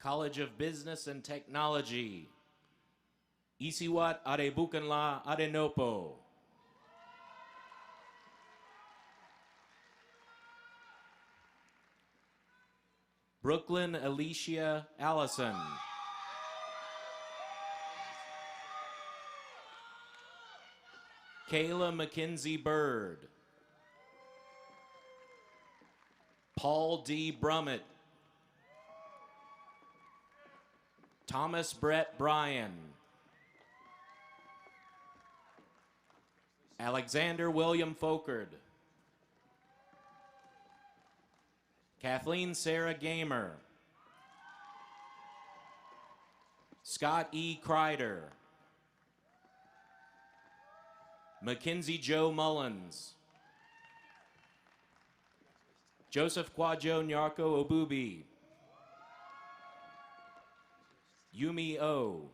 College of Business and Technology. Isiwat Adebukanla Adenopo. Brooklyn Alicia Allison. Kayla McKenzie Bird. Paul D. Brummett. Thomas Brett Bryan. Alexander William Folkert. Kathleen Sarah Gamer. Scott E. Kreider. Mackenzie Joe Mullins. Joseph Kwajo Nyarko Obubi. Yumi O.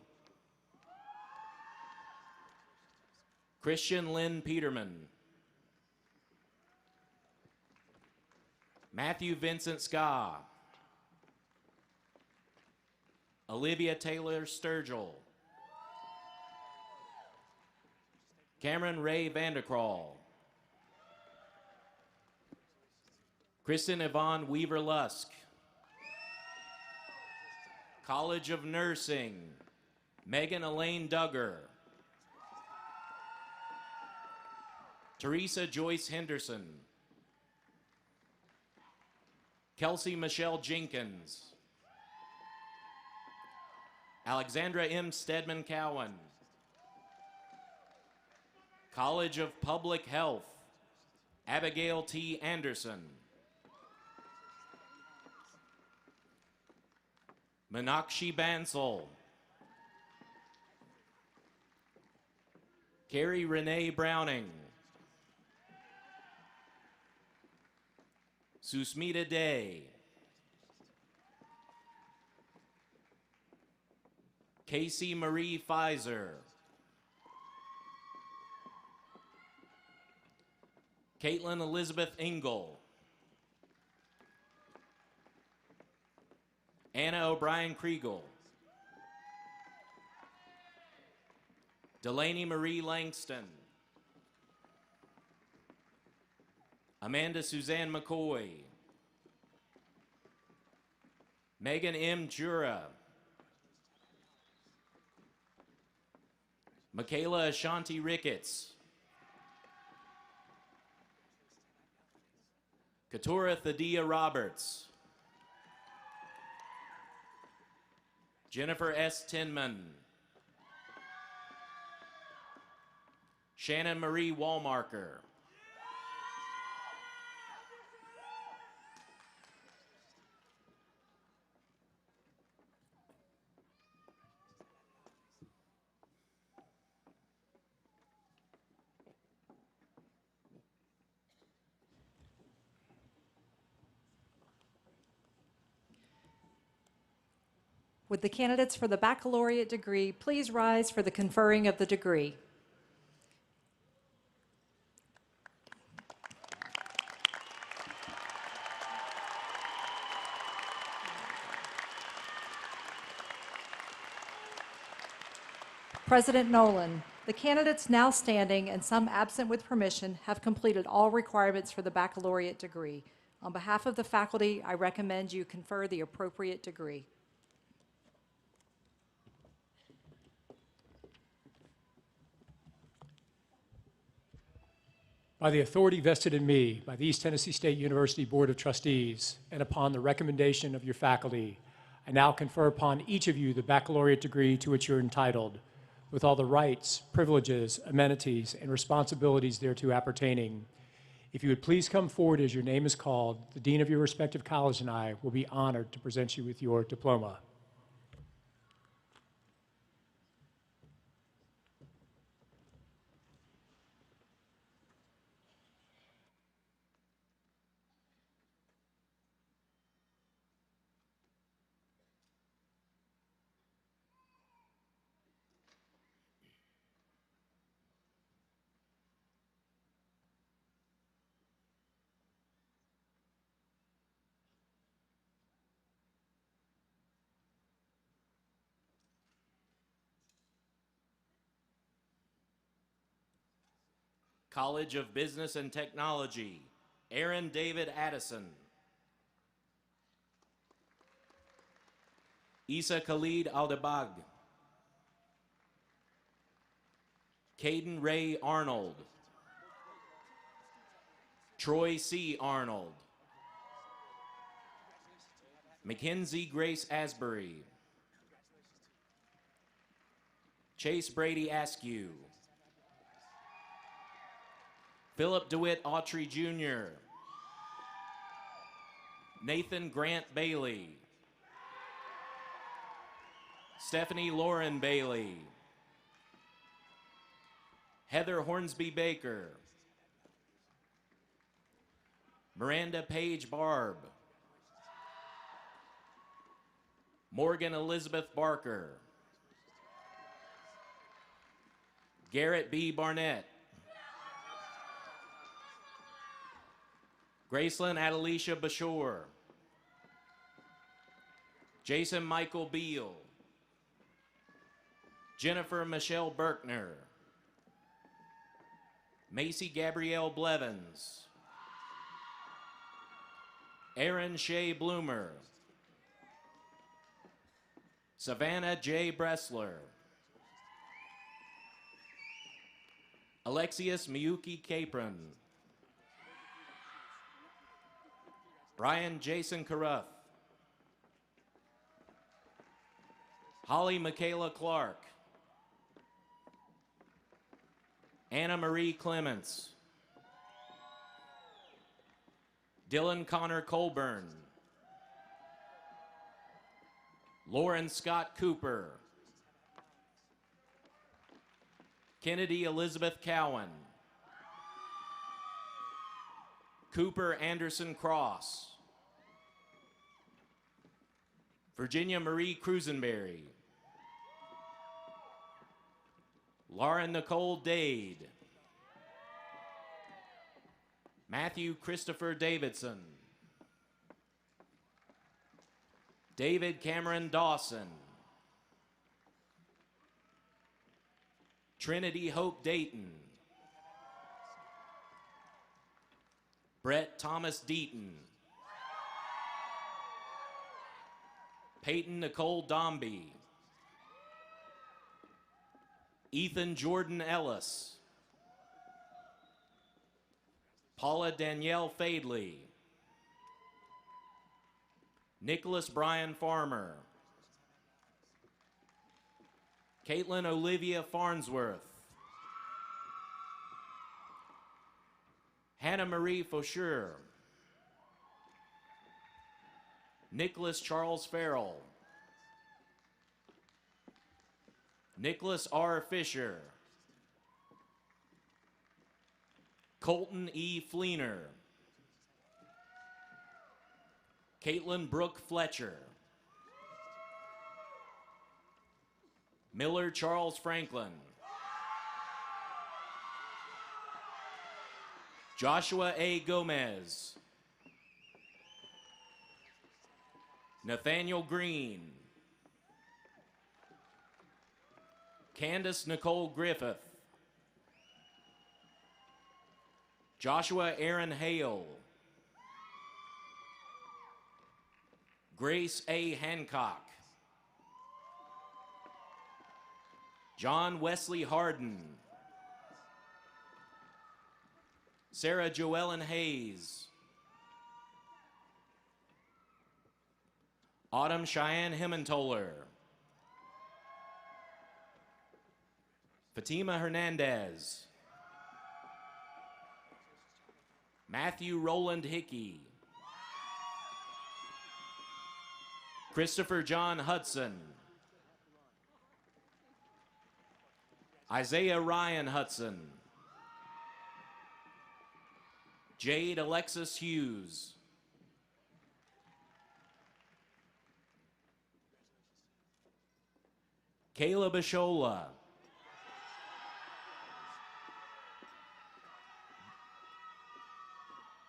Christian Lynn Peterman. Matthew Vincent Ska, Olivia Taylor Sturgill, Cameron Ray Vanderkraal, Kristen Yvonne Weaver-Lusk, College of Nursing, Megan Elaine Duggar, Teresa Joyce Henderson, Kelsey Michelle Jenkins, Alexandra M. Stedman Cowan, College of Public Health, Abigail T. Anderson, Meenakshi Bansal, Carrie Renee Browning, Susmita Day, Casey Marie Pfizer, Caitlin Elizabeth Engel, Anna O'Brien Kriegel, Delaney Marie Langston, Amanda Suzanne McCoy, Megan M. Jura, Michaela Ashanti Ricketts, Katura Thadia Roberts, Jennifer S. Tinman, Shannon Marie Wallmarker, Would the candidates for the baccalaureate degree please rise for the conferring of the degree? President Nolan, the candidates now standing and some absent with permission have completed all requirements for the baccalaureate degree. On behalf of the faculty, I recommend you confer the appropriate degree. By the authority vested in me by the East Tennessee State University Board of Trustees and upon the recommendation of your faculty, I now confer upon each of you the baccalaureate degree to which you're entitled, with all the rights, privileges, amenities, and responsibilities thereto appertaining. If you would please come forward as your name is called, the dean of your respective college and I will be honored to present you with your diploma. College of Business and Technology, Aaron David Addison, Isa Khalid Aldebag, Caden Ray Arnold, Troy C. Arnold, Mackenzie Grace Asbury, Chase Brady Askew, Philip DeWitt Autry Jr., Nathan Grant Bailey, Stephanie Lauren Bailey, Heather Hornsby Baker, Miranda Page Barb, Morgan Elizabeth Barker, Garrett B. Barnett, Gracelyn Adelicia Bashore. Jason Michael Beal. Jennifer Michelle Berkner. Macy Gabrielle Blevins. Aaron Shea Bloomer. Savannah J. Bressler. Alexius Miyuki Capron. Brian Jason Caruth. Holly Michaela Clark. Anna Marie Clements. Dylan Connor Colburn. Lauren Scott Cooper. Kennedy Elizabeth Cowan. Cooper Anderson Cross. Virginia Marie Cruzenberry. Lauren Nicole Dade. Matthew Christopher Davidson. David Cameron Dawson. Trinity Hope Dayton. Brett Thomas Deaton. Peyton Nicole Dombey. Ethan Jordan Ellis. Paula Danielle Fadley. Nicholas Brian Farmer. Caitlin Olivia Farnsworth. Hannah Marie Faucheur. Nicholas Charles Farrell. Nicholas R. Fisher. Colton E. Fleener. Caitlin Brooke Fletcher. Miller Charles Franklin. Joshua A. Gomez. Nathaniel Green. Candace Nicole Griffith. Joshua Aaron Hale. Grace A. Hancock. John Wesley Harden. Sarah Joellen Hayes. Autumn Cheyenne Hemmentoller. Fatima Hernandez. Matthew Roland Hickey. Christopher John Hudson. Isaiah Ryan Hudson. Jade Alexis Hughes. Kayla Bishola.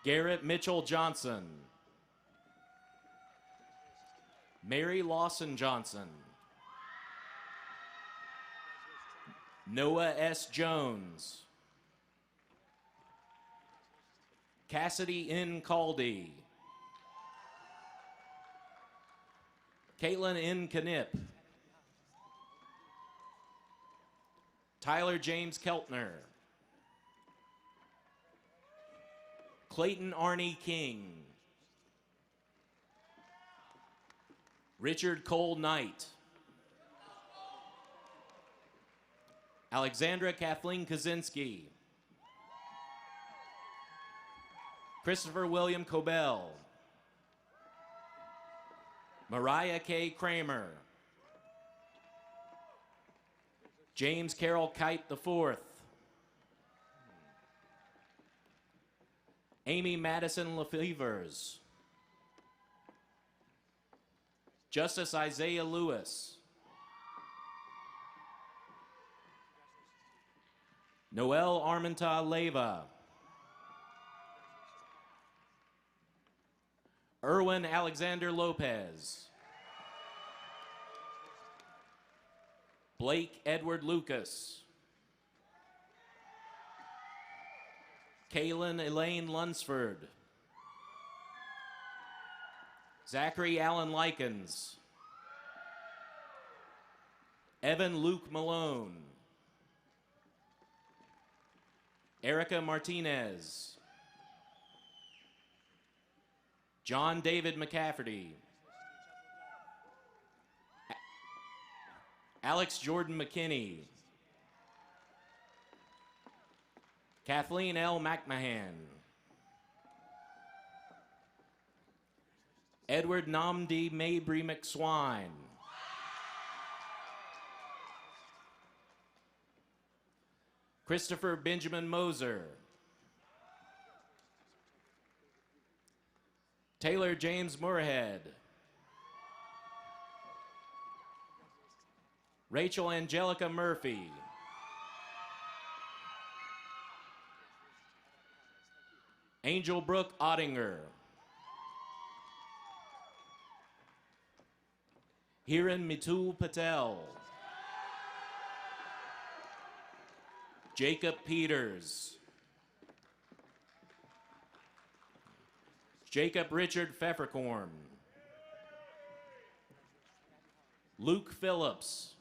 Garrett Mitchell Johnson. Mary Lawson Johnson. Noah S. Jones. Cassidy N. Caldy. Caitlin N. Knipp. Tyler James Keltner. Clayton Arnie King. Richard Cole Knight. Alexandra Kathleen Kaczynski. Christopher William Cobell. Mariah K. Kramer. James Carroll Kite IV. Amy Madison Lefevers. Justice Isaiah Lewis. Noel Armenta Leyva. Erwin Alexander Lopez. Blake Edward Lucas. Kaylin Elaine Lunsford. Zachary Allen Likens. Evan Luke Malone. Erica Martinez. John David McCafferty. Alex Jordan McKinney. Kathleen L. McMahon. Edward Namdi Mabry McSwine. Christopher Benjamin Moser. Taylor James Moorhead. Rachel Angelica Murphy. Angel Brooke Ottinger. Hiran Mitul Patel. Jacob Peters. Jacob Richard Pfefferkorn. Luke Phillips.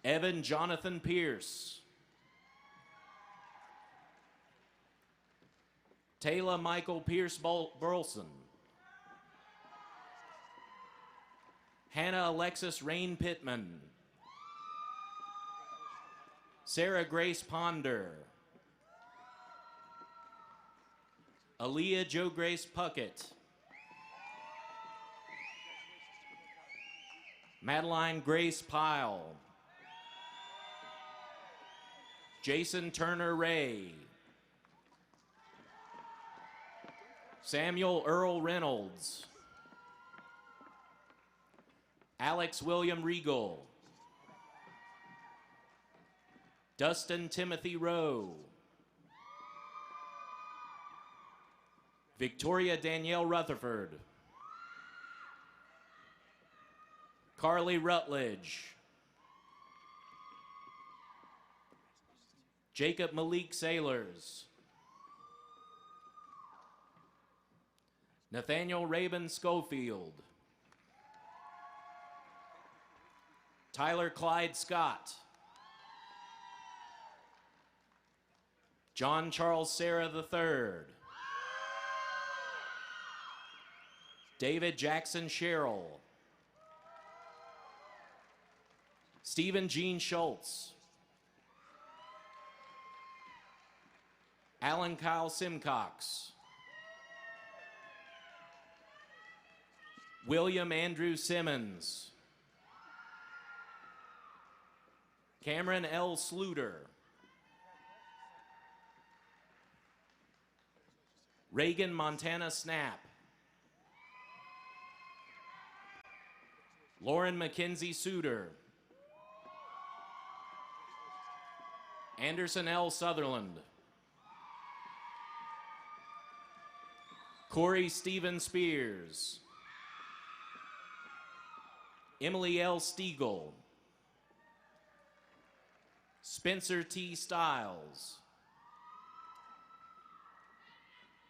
Evan Jonathan Pierce. Taylor Michael Pierce Burleson. Hannah Alexis Rain Pittman. Sarah Grace Ponder. Aaliyah Jo Grace Puckett. Madeline Grace Pyle. Jason Turner Ray. Samuel Earl Reynolds. Alex William Regal. Dustin Timothy Rowe. Victoria Danielle Rutherford. Carly Rutledge. Jacob Malik Sailors. Nathaniel Rabin Schofield. Tyler Clyde Scott. John Charles Sarah III. David Jackson Sherrill. Stephen Gene Schultz. Alan Kyle Simcox. William Andrew Simmons. Cameron L. Sluter. Reagan Montana Snap. Lauren Mackenzie Suter. Anderson L. Sutherland. Corey Stephen Spears. Emily L. Stiegel. Spencer T. Stiles.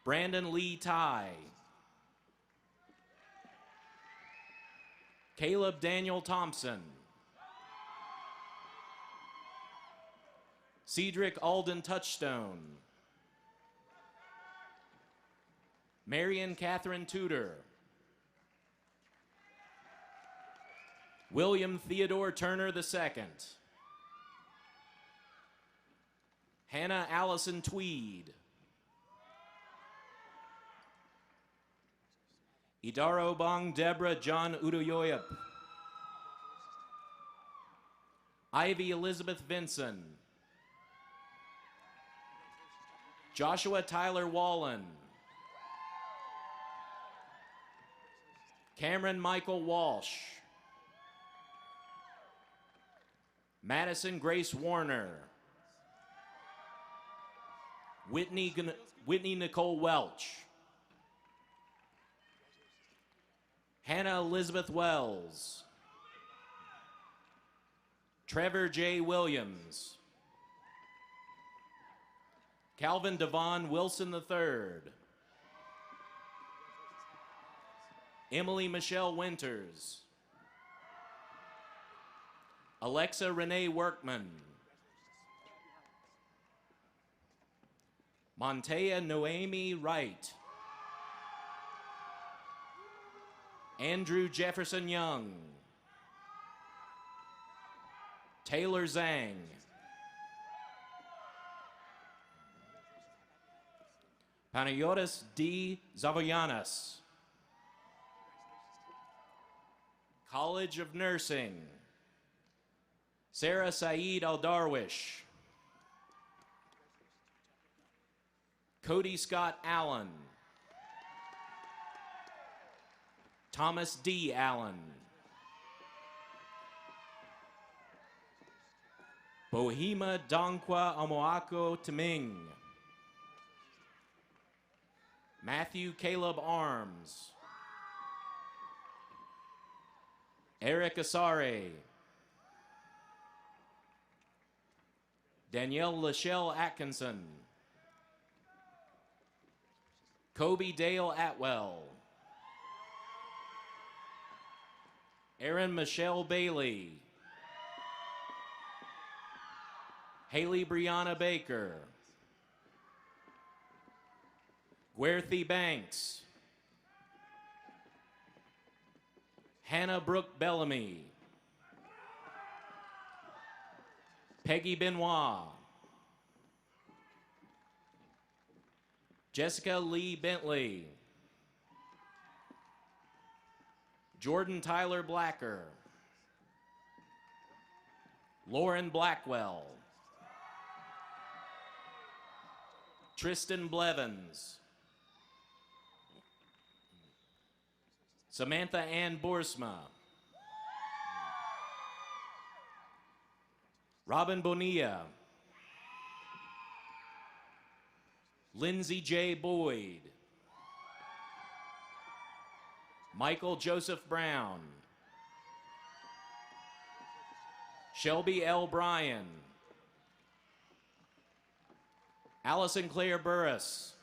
Brandon Lee Ty. Caleb Daniel Thompson. Cedric Alden Touchstone. Marion Catherine Tudor. William Theodore Turner II. Hannah Allison Tweed. Idaro Bong Deborah John Udoyoyap. Ivy Elizabeth Vinson. Joshua Tyler Wallen. Cameron Michael Walsh. Madison Grace Warner. Whitney Whitney Nicole Welch. Hannah Elizabeth Wells. Trevor J. Williams. Calvin Devon Wilson III. Emily Michelle Winters. Alexa Renee Workman. Montea Noemi Wright. Andrew Jefferson Young. Taylor Zhang. Panayotis D. Zavoyanas. College of Nursing. Sarah Saeed Al-Darwish. Cody Scott Allen. Thomas D. Allen. Bohema Donkwa Omoako Teming. Matthew Caleb Arms. Eric Asare. Danielle Lachelle Atkinson. Kobe Dale Atwell. Erin Michelle Bailey. Haley Brianna Baker. Guerthy Banks. Hannah Brooke Bellamy. Peggy Benoit. Jessica Lee Bentley. Jordan Tyler Blacker. Lauren Blackwell. Tristan Blevins. Samantha Ann Boersma. Robin Bonilla. Lindsay J. Boyd. Michael Joseph Brown. Shelby L. Bryan. Allison Claire Burris.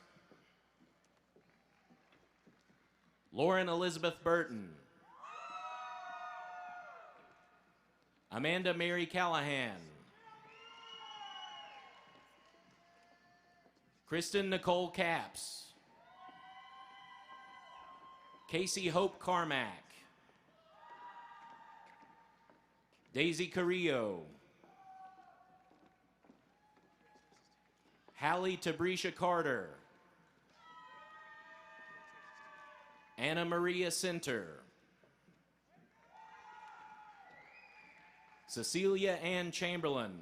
Lauren Elizabeth Burton. Amanda Mary Callahan. Kristen Nicole Capps. Casey Hope Carmack. Daisy Carrillo. Hallie Tabrisha Carter. Anna Maria Center. Cecilia Ann Chamberlain.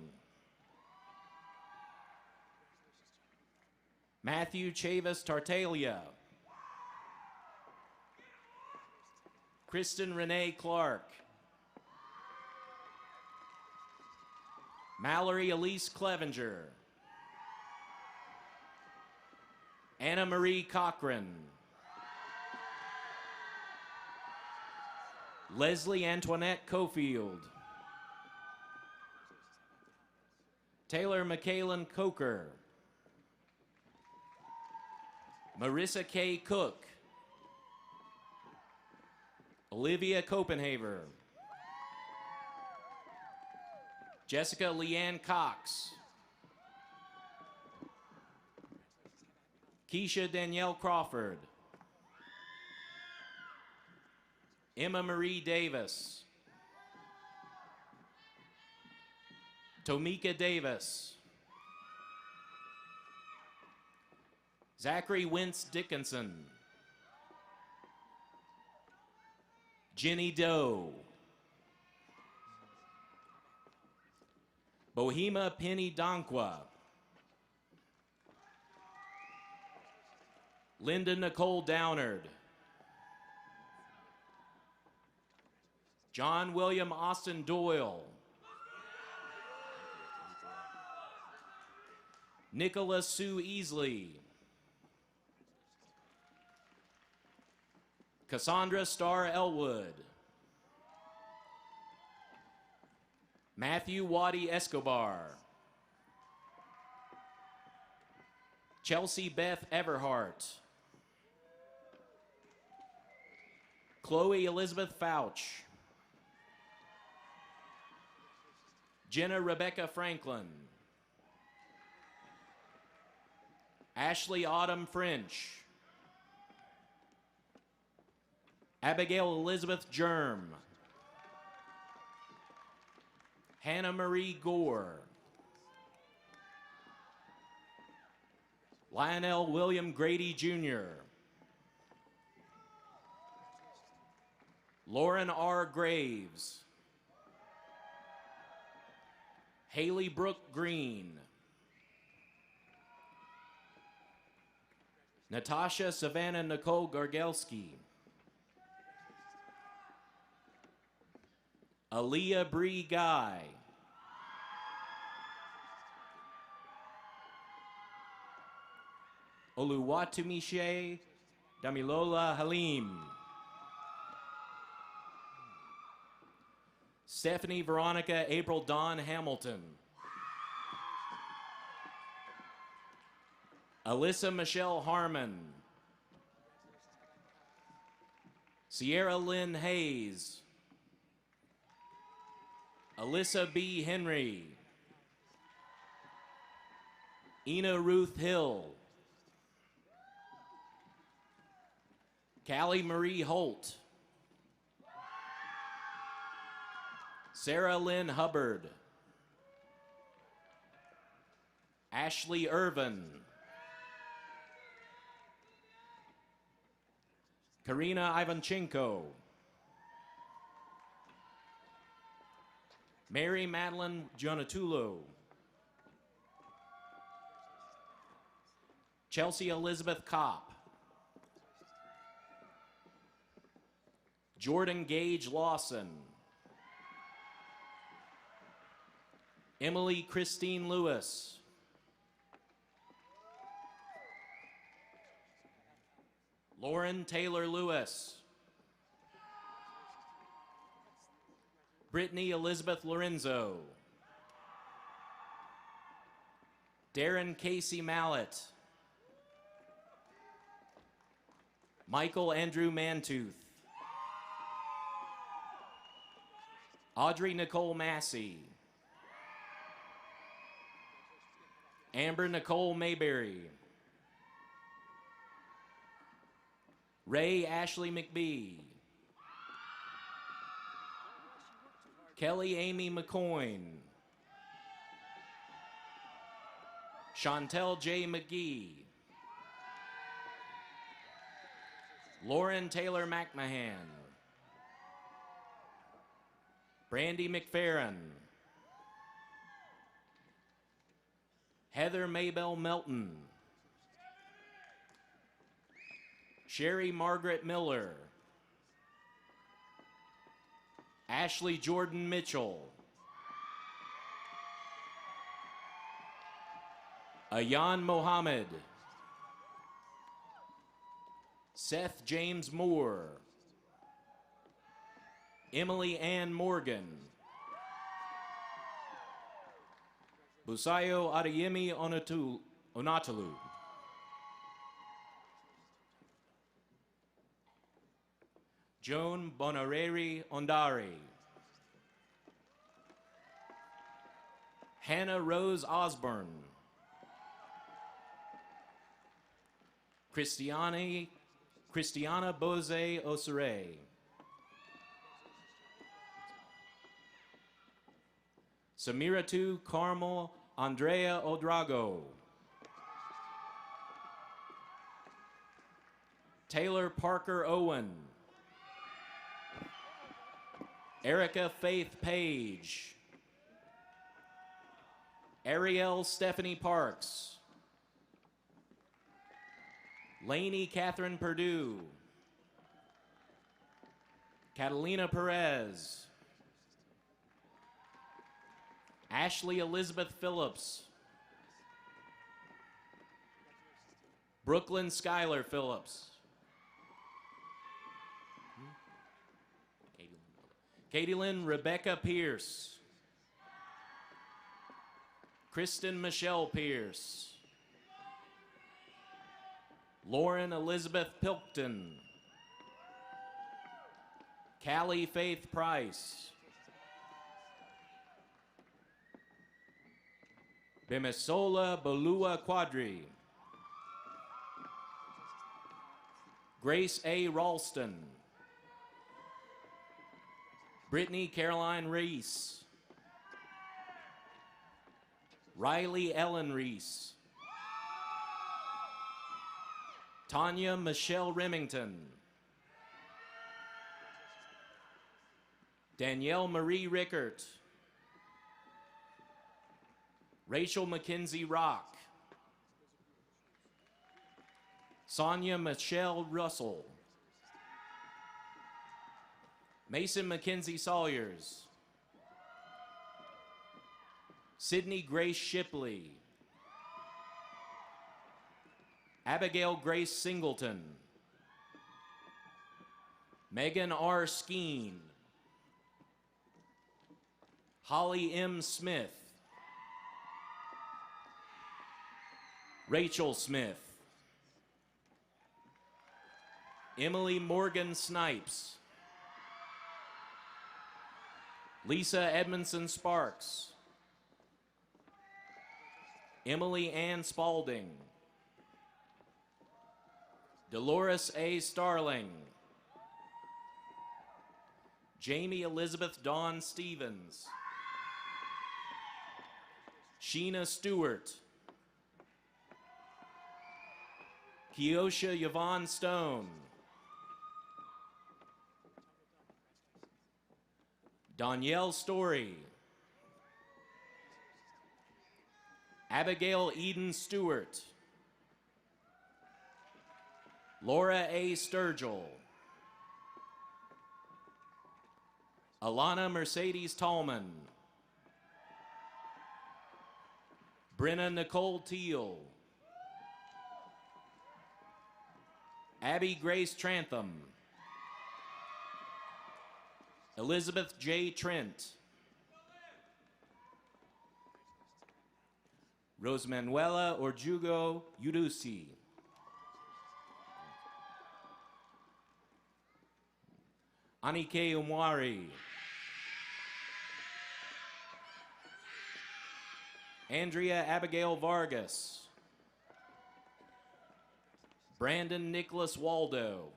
Matthew Chavis Tartaglia. Kristen Renee Clark. Mallory Elise Clevenger. Anna Marie Cochran. Leslie Antoinette Cofield. Taylor McKaylan Coker. Marissa K. Cook. Olivia Copenhaver. Jessica Leanne Cox. Keisha Danielle Crawford. Emma Marie Davis. Tomika Davis. Zachary Wentz Dickinson. Jenny Doe. Bohema Penny Donkwa. Linda Nicole Downard. John William Austin Doyle. Nicholas Sue Easley. Cassandra Starr Elwood. Matthew Waddy Escobar. Chelsea Beth Everhart. Chloe Elizabeth Fouch. Jenna Rebecca Franklin. Ashley Autumn French. Abigail Elizabeth Germ. Hannah Marie Gore. Lionel William Grady Jr. Lauren R. Graves. Haley Brooke Green. Natasha Savannah Nicole Gargelski. Aaliyah Bree Guy. Oluwatumiche Damilola Halim. Stephanie Veronica April Dawn Hamilton. Alyssa Michelle Harmon. Sierra Lynn Hayes. Alyssa B. Henry. Ina Ruth Hill. Callie Marie Holt. Sarah Lynn Hubbard. Ashley Irvin. Karina Ivanchenko. Mary Madeline Gianatulo. Chelsea Elizabeth Kopp. Jordan Gage Lawson. Emily Christine Lewis. Lauren Taylor Lewis. Brittany Elizabeth Lorenzo. Darren Casey Mallett. Michael Andrew Mantooth. Audrey Nicole Massey. Amber Nicole Mayberry. Ray Ashley McBee. Kelly Amy McCoyne. Chantel J. McGee. Lauren Taylor McMahon. Brandy McFerrin. Heather Maybell Melton. Sherry Margaret Miller. Ashley Jordan Mitchell. Ayan Mohammed. Seth James Moore. Emily Ann Morgan. Busayo Adeyemi Onatalu. Joan Bonareri Ondari. Hannah Rose Osborne. Christiana Bose Osere. Samiratu Carmel Andrea Odrago. Taylor Parker Owen. Erica Faith Page. Ariel Stephanie Parks. Lainey Catherine Perdue. Catalina Perez. Ashley Elizabeth Phillips. Brooklyn Skylar Phillips. Katie Lynn Rebecca Pierce. Kristen Michelle Pierce. Lauren Elizabeth Pilkton. Callie Faith Price. Bimisola Bolua Quadri. Grace A. Ralston. Brittany Caroline Reese. Riley Ellen Reese. Tanya Michelle Remington. Danielle Marie Rickert. Rachel McKenzie Rock. Sonia Michelle Russell. Mason Mackenzie Sawyers. Sydney Grace Shipley. Abigail Grace Singleton. Megan R. Skeen. Holly M. Smith. Rachel Smith. Emily Morgan Snipes. Lisa Edmondson Sparks. Emily Ann Spalding. Dolores A. Starling. Jamie Elizabeth Dawn Stevens. Sheena Stewart. Kiosha Yvonne Stone. Danielle Story. Abigail Eden Stewart. Laura A. Sturgill. Alana Mercedes Tallman. Brenna Nicole Teal. Abby Grace Trantham. Elizabeth J. Trent. Rosemanuela Orjugo Udusi. Anike Umwari. Andrea Abigail Vargas. Brandon Nicholas Waldo.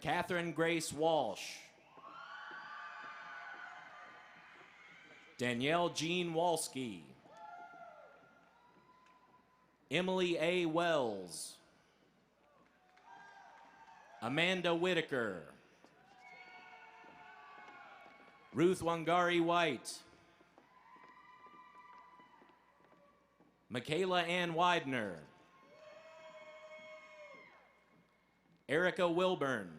Catherine Grace Walsh. Danielle Jean Walski. Emily A. Wells. Amanda Whitaker. Ruth Wangari White. Michaela Ann Widener. Erica Wilburn.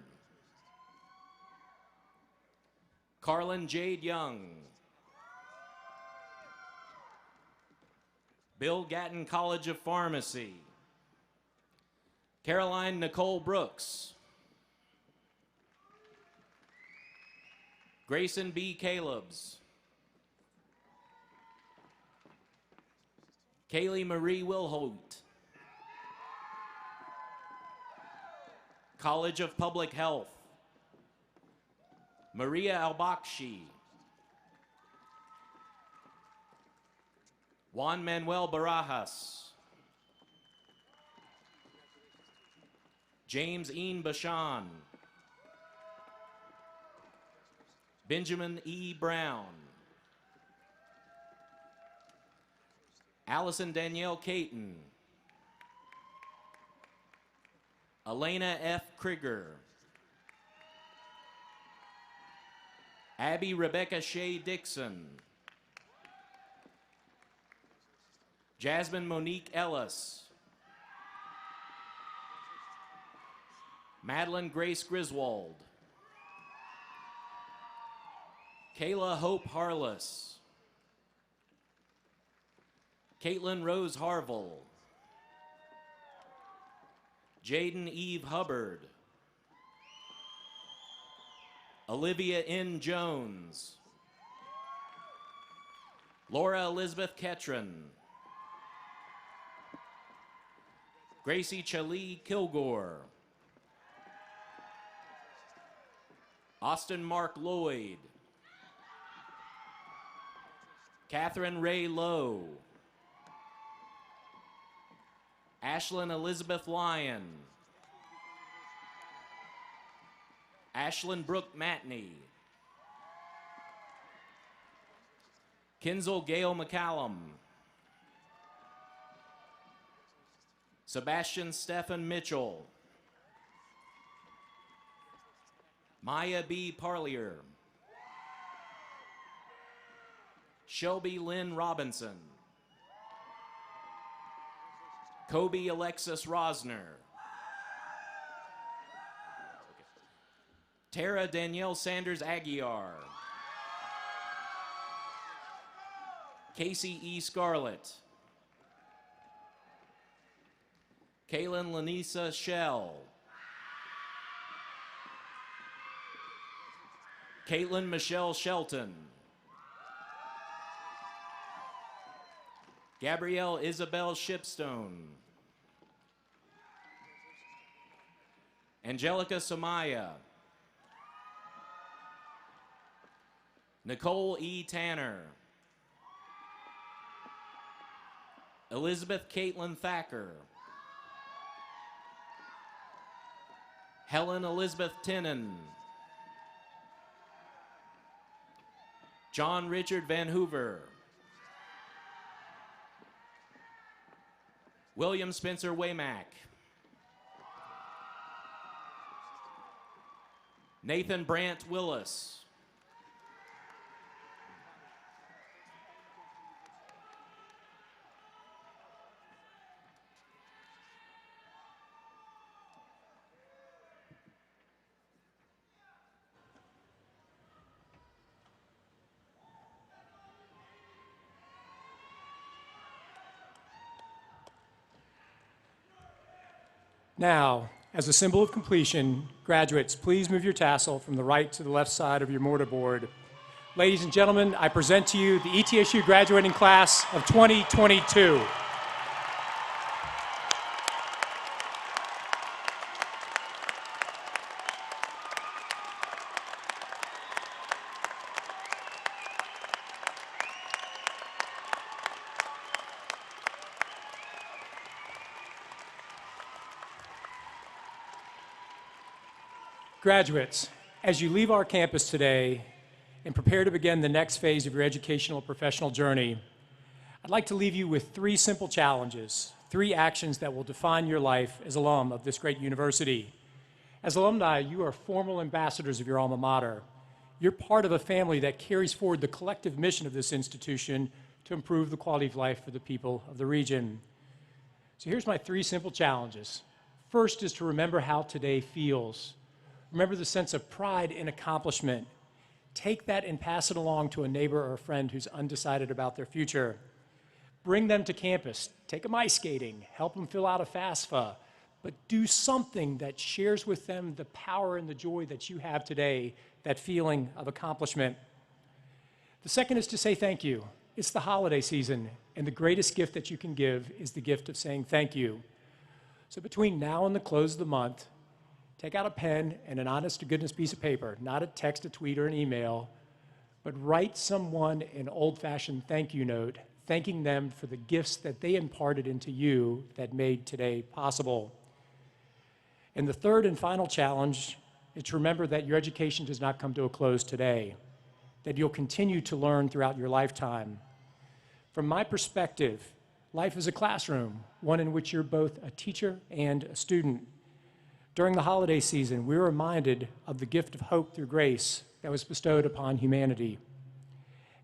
Carlin Jade Young. Bill Gatton College of Pharmacy. Caroline Nicole Brooks. Grayson B. Calebs. Kaylee Marie Wilhoit. College of Public Health. Maria Albakshi. Juan Manuel Barajas. James Ian Bashan. Benjamin E. Brown. Allison Danielle Caton. Elena F. Krieger. Abby Rebecca Shea Dixon. Jasmine Monique Ellis. Madeline Grace Griswold. Kayla Hope Harless. Caitlin Rose Harville. Jaden Eve Hubbard. Olivia N. Jones, Laura Elizabeth Ketron, Gracie Chalee Kilgore, Austin Mark Lloyd, Catherine Ray Lowe, Ashlyn Elizabeth Lyon, Ashlyn Brooke Matney, Kinzel Gail McCallum, Sebastian Stephen Mitchell, Maya B. Parlier, Shelby Lynn Robinson, Kobe Alexis Rosner, Tara Danielle Sanders Aguiar, Casey E. Scarlett, Kaylin Lanisa Shell, Caitlin Michelle Shelton, Gabrielle Isabel Shipstone, Angelica Samaya, Nicole E. Tanner, Elizabeth Caitlin Thacker, Helen Elizabeth Tinnen, John Richard Van Hoover, William Spencer Waymack, Nathan Brandt Willis, Now, as a symbol of completion, graduates, please move your tassel from the right to the left side of your mortarboard. Ladies and gentlemen, I present to you the ETSU graduating class of 2022. Graduates, as you leave our campus today and prepare to begin the next phase of your educational and professional journey, I'd like to leave you with 3 simple challenges, 3 actions that will define your life as alum of this great university. As alumni, you are formal ambassadors of your alma mater. You're part of a family that carries forward the collective mission of this institution to improve the quality of life for the people of the region. So here's my 3 simple challenges. First is to remember how today feels. Remember the sense of pride in accomplishment. Take that and pass it along to a neighbor or a friend who's undecided about their future. Bring them to campus. Take them ice skating. Help them fill out a FAFSA. But do something that shares with them the power and the joy that you have today, that feeling of accomplishment. The second is to say thank you. It's the holiday season, and the greatest gift that you can give is the gift of saying thank you. So between now and the close of the month, take out a pen and an honest-to-goodness piece of paper, not a text, a tweet, or an email, but write someone an old-fashioned thank you note, thanking them for the gifts that they imparted into you that made today possible. And the third and final challenge is to remember that your education does not come to a close today, that you'll continue to learn throughout your lifetime. From my perspective, life is a classroom, one in which you're both a teacher and a student. During the holiday season, we're reminded of the gift of hope through grace that was bestowed upon humanity.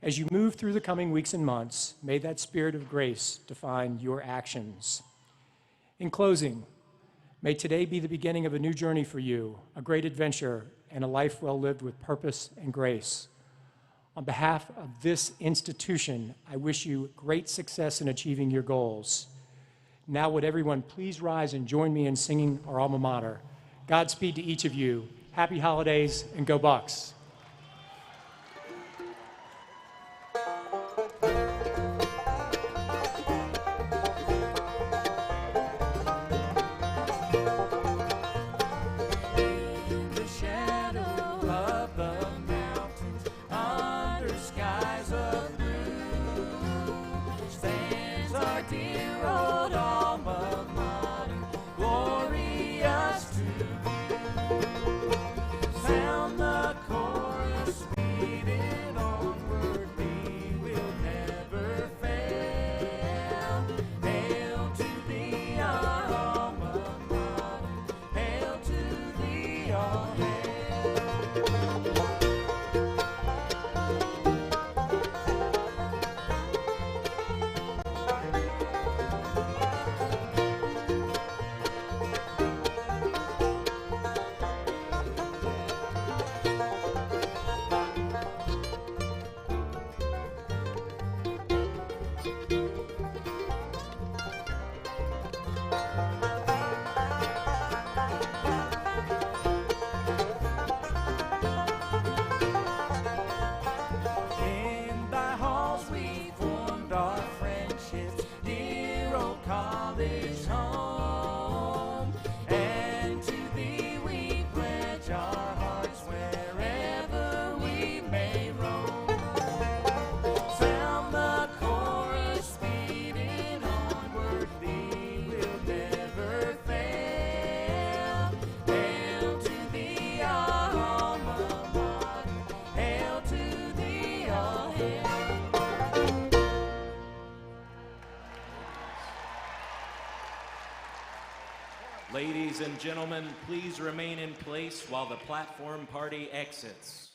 As you move through the coming weeks and months, may that spirit of grace define your actions. In closing, may today be the beginning of a new journey for you, a great adventure, and a life well lived with purpose and grace. On behalf of this institution, I wish you great success in achieving your goals. Now would everyone please rise and join me in singing our alma mater. Godspeed to each of you. Happy holidays, and go Bucks. Ladies and gentlemen, please remain in place while the platform party exits.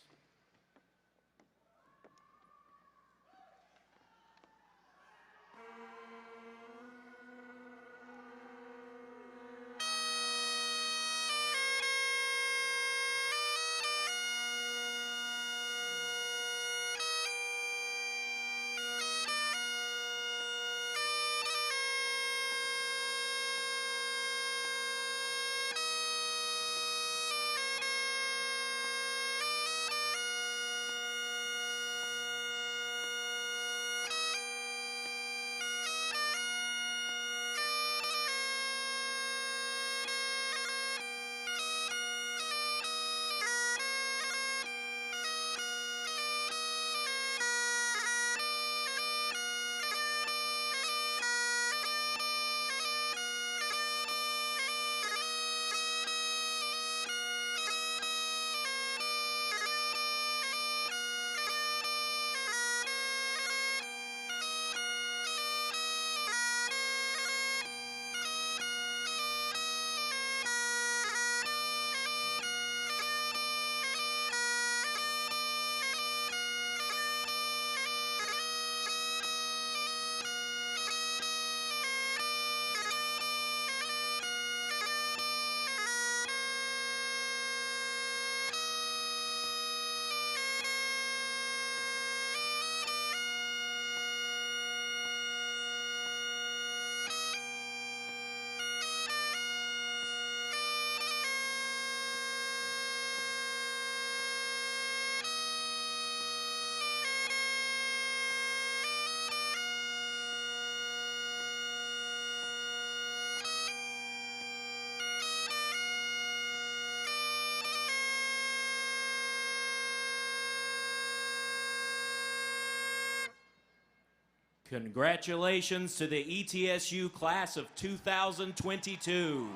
Congratulations to the ETSU class of 2022.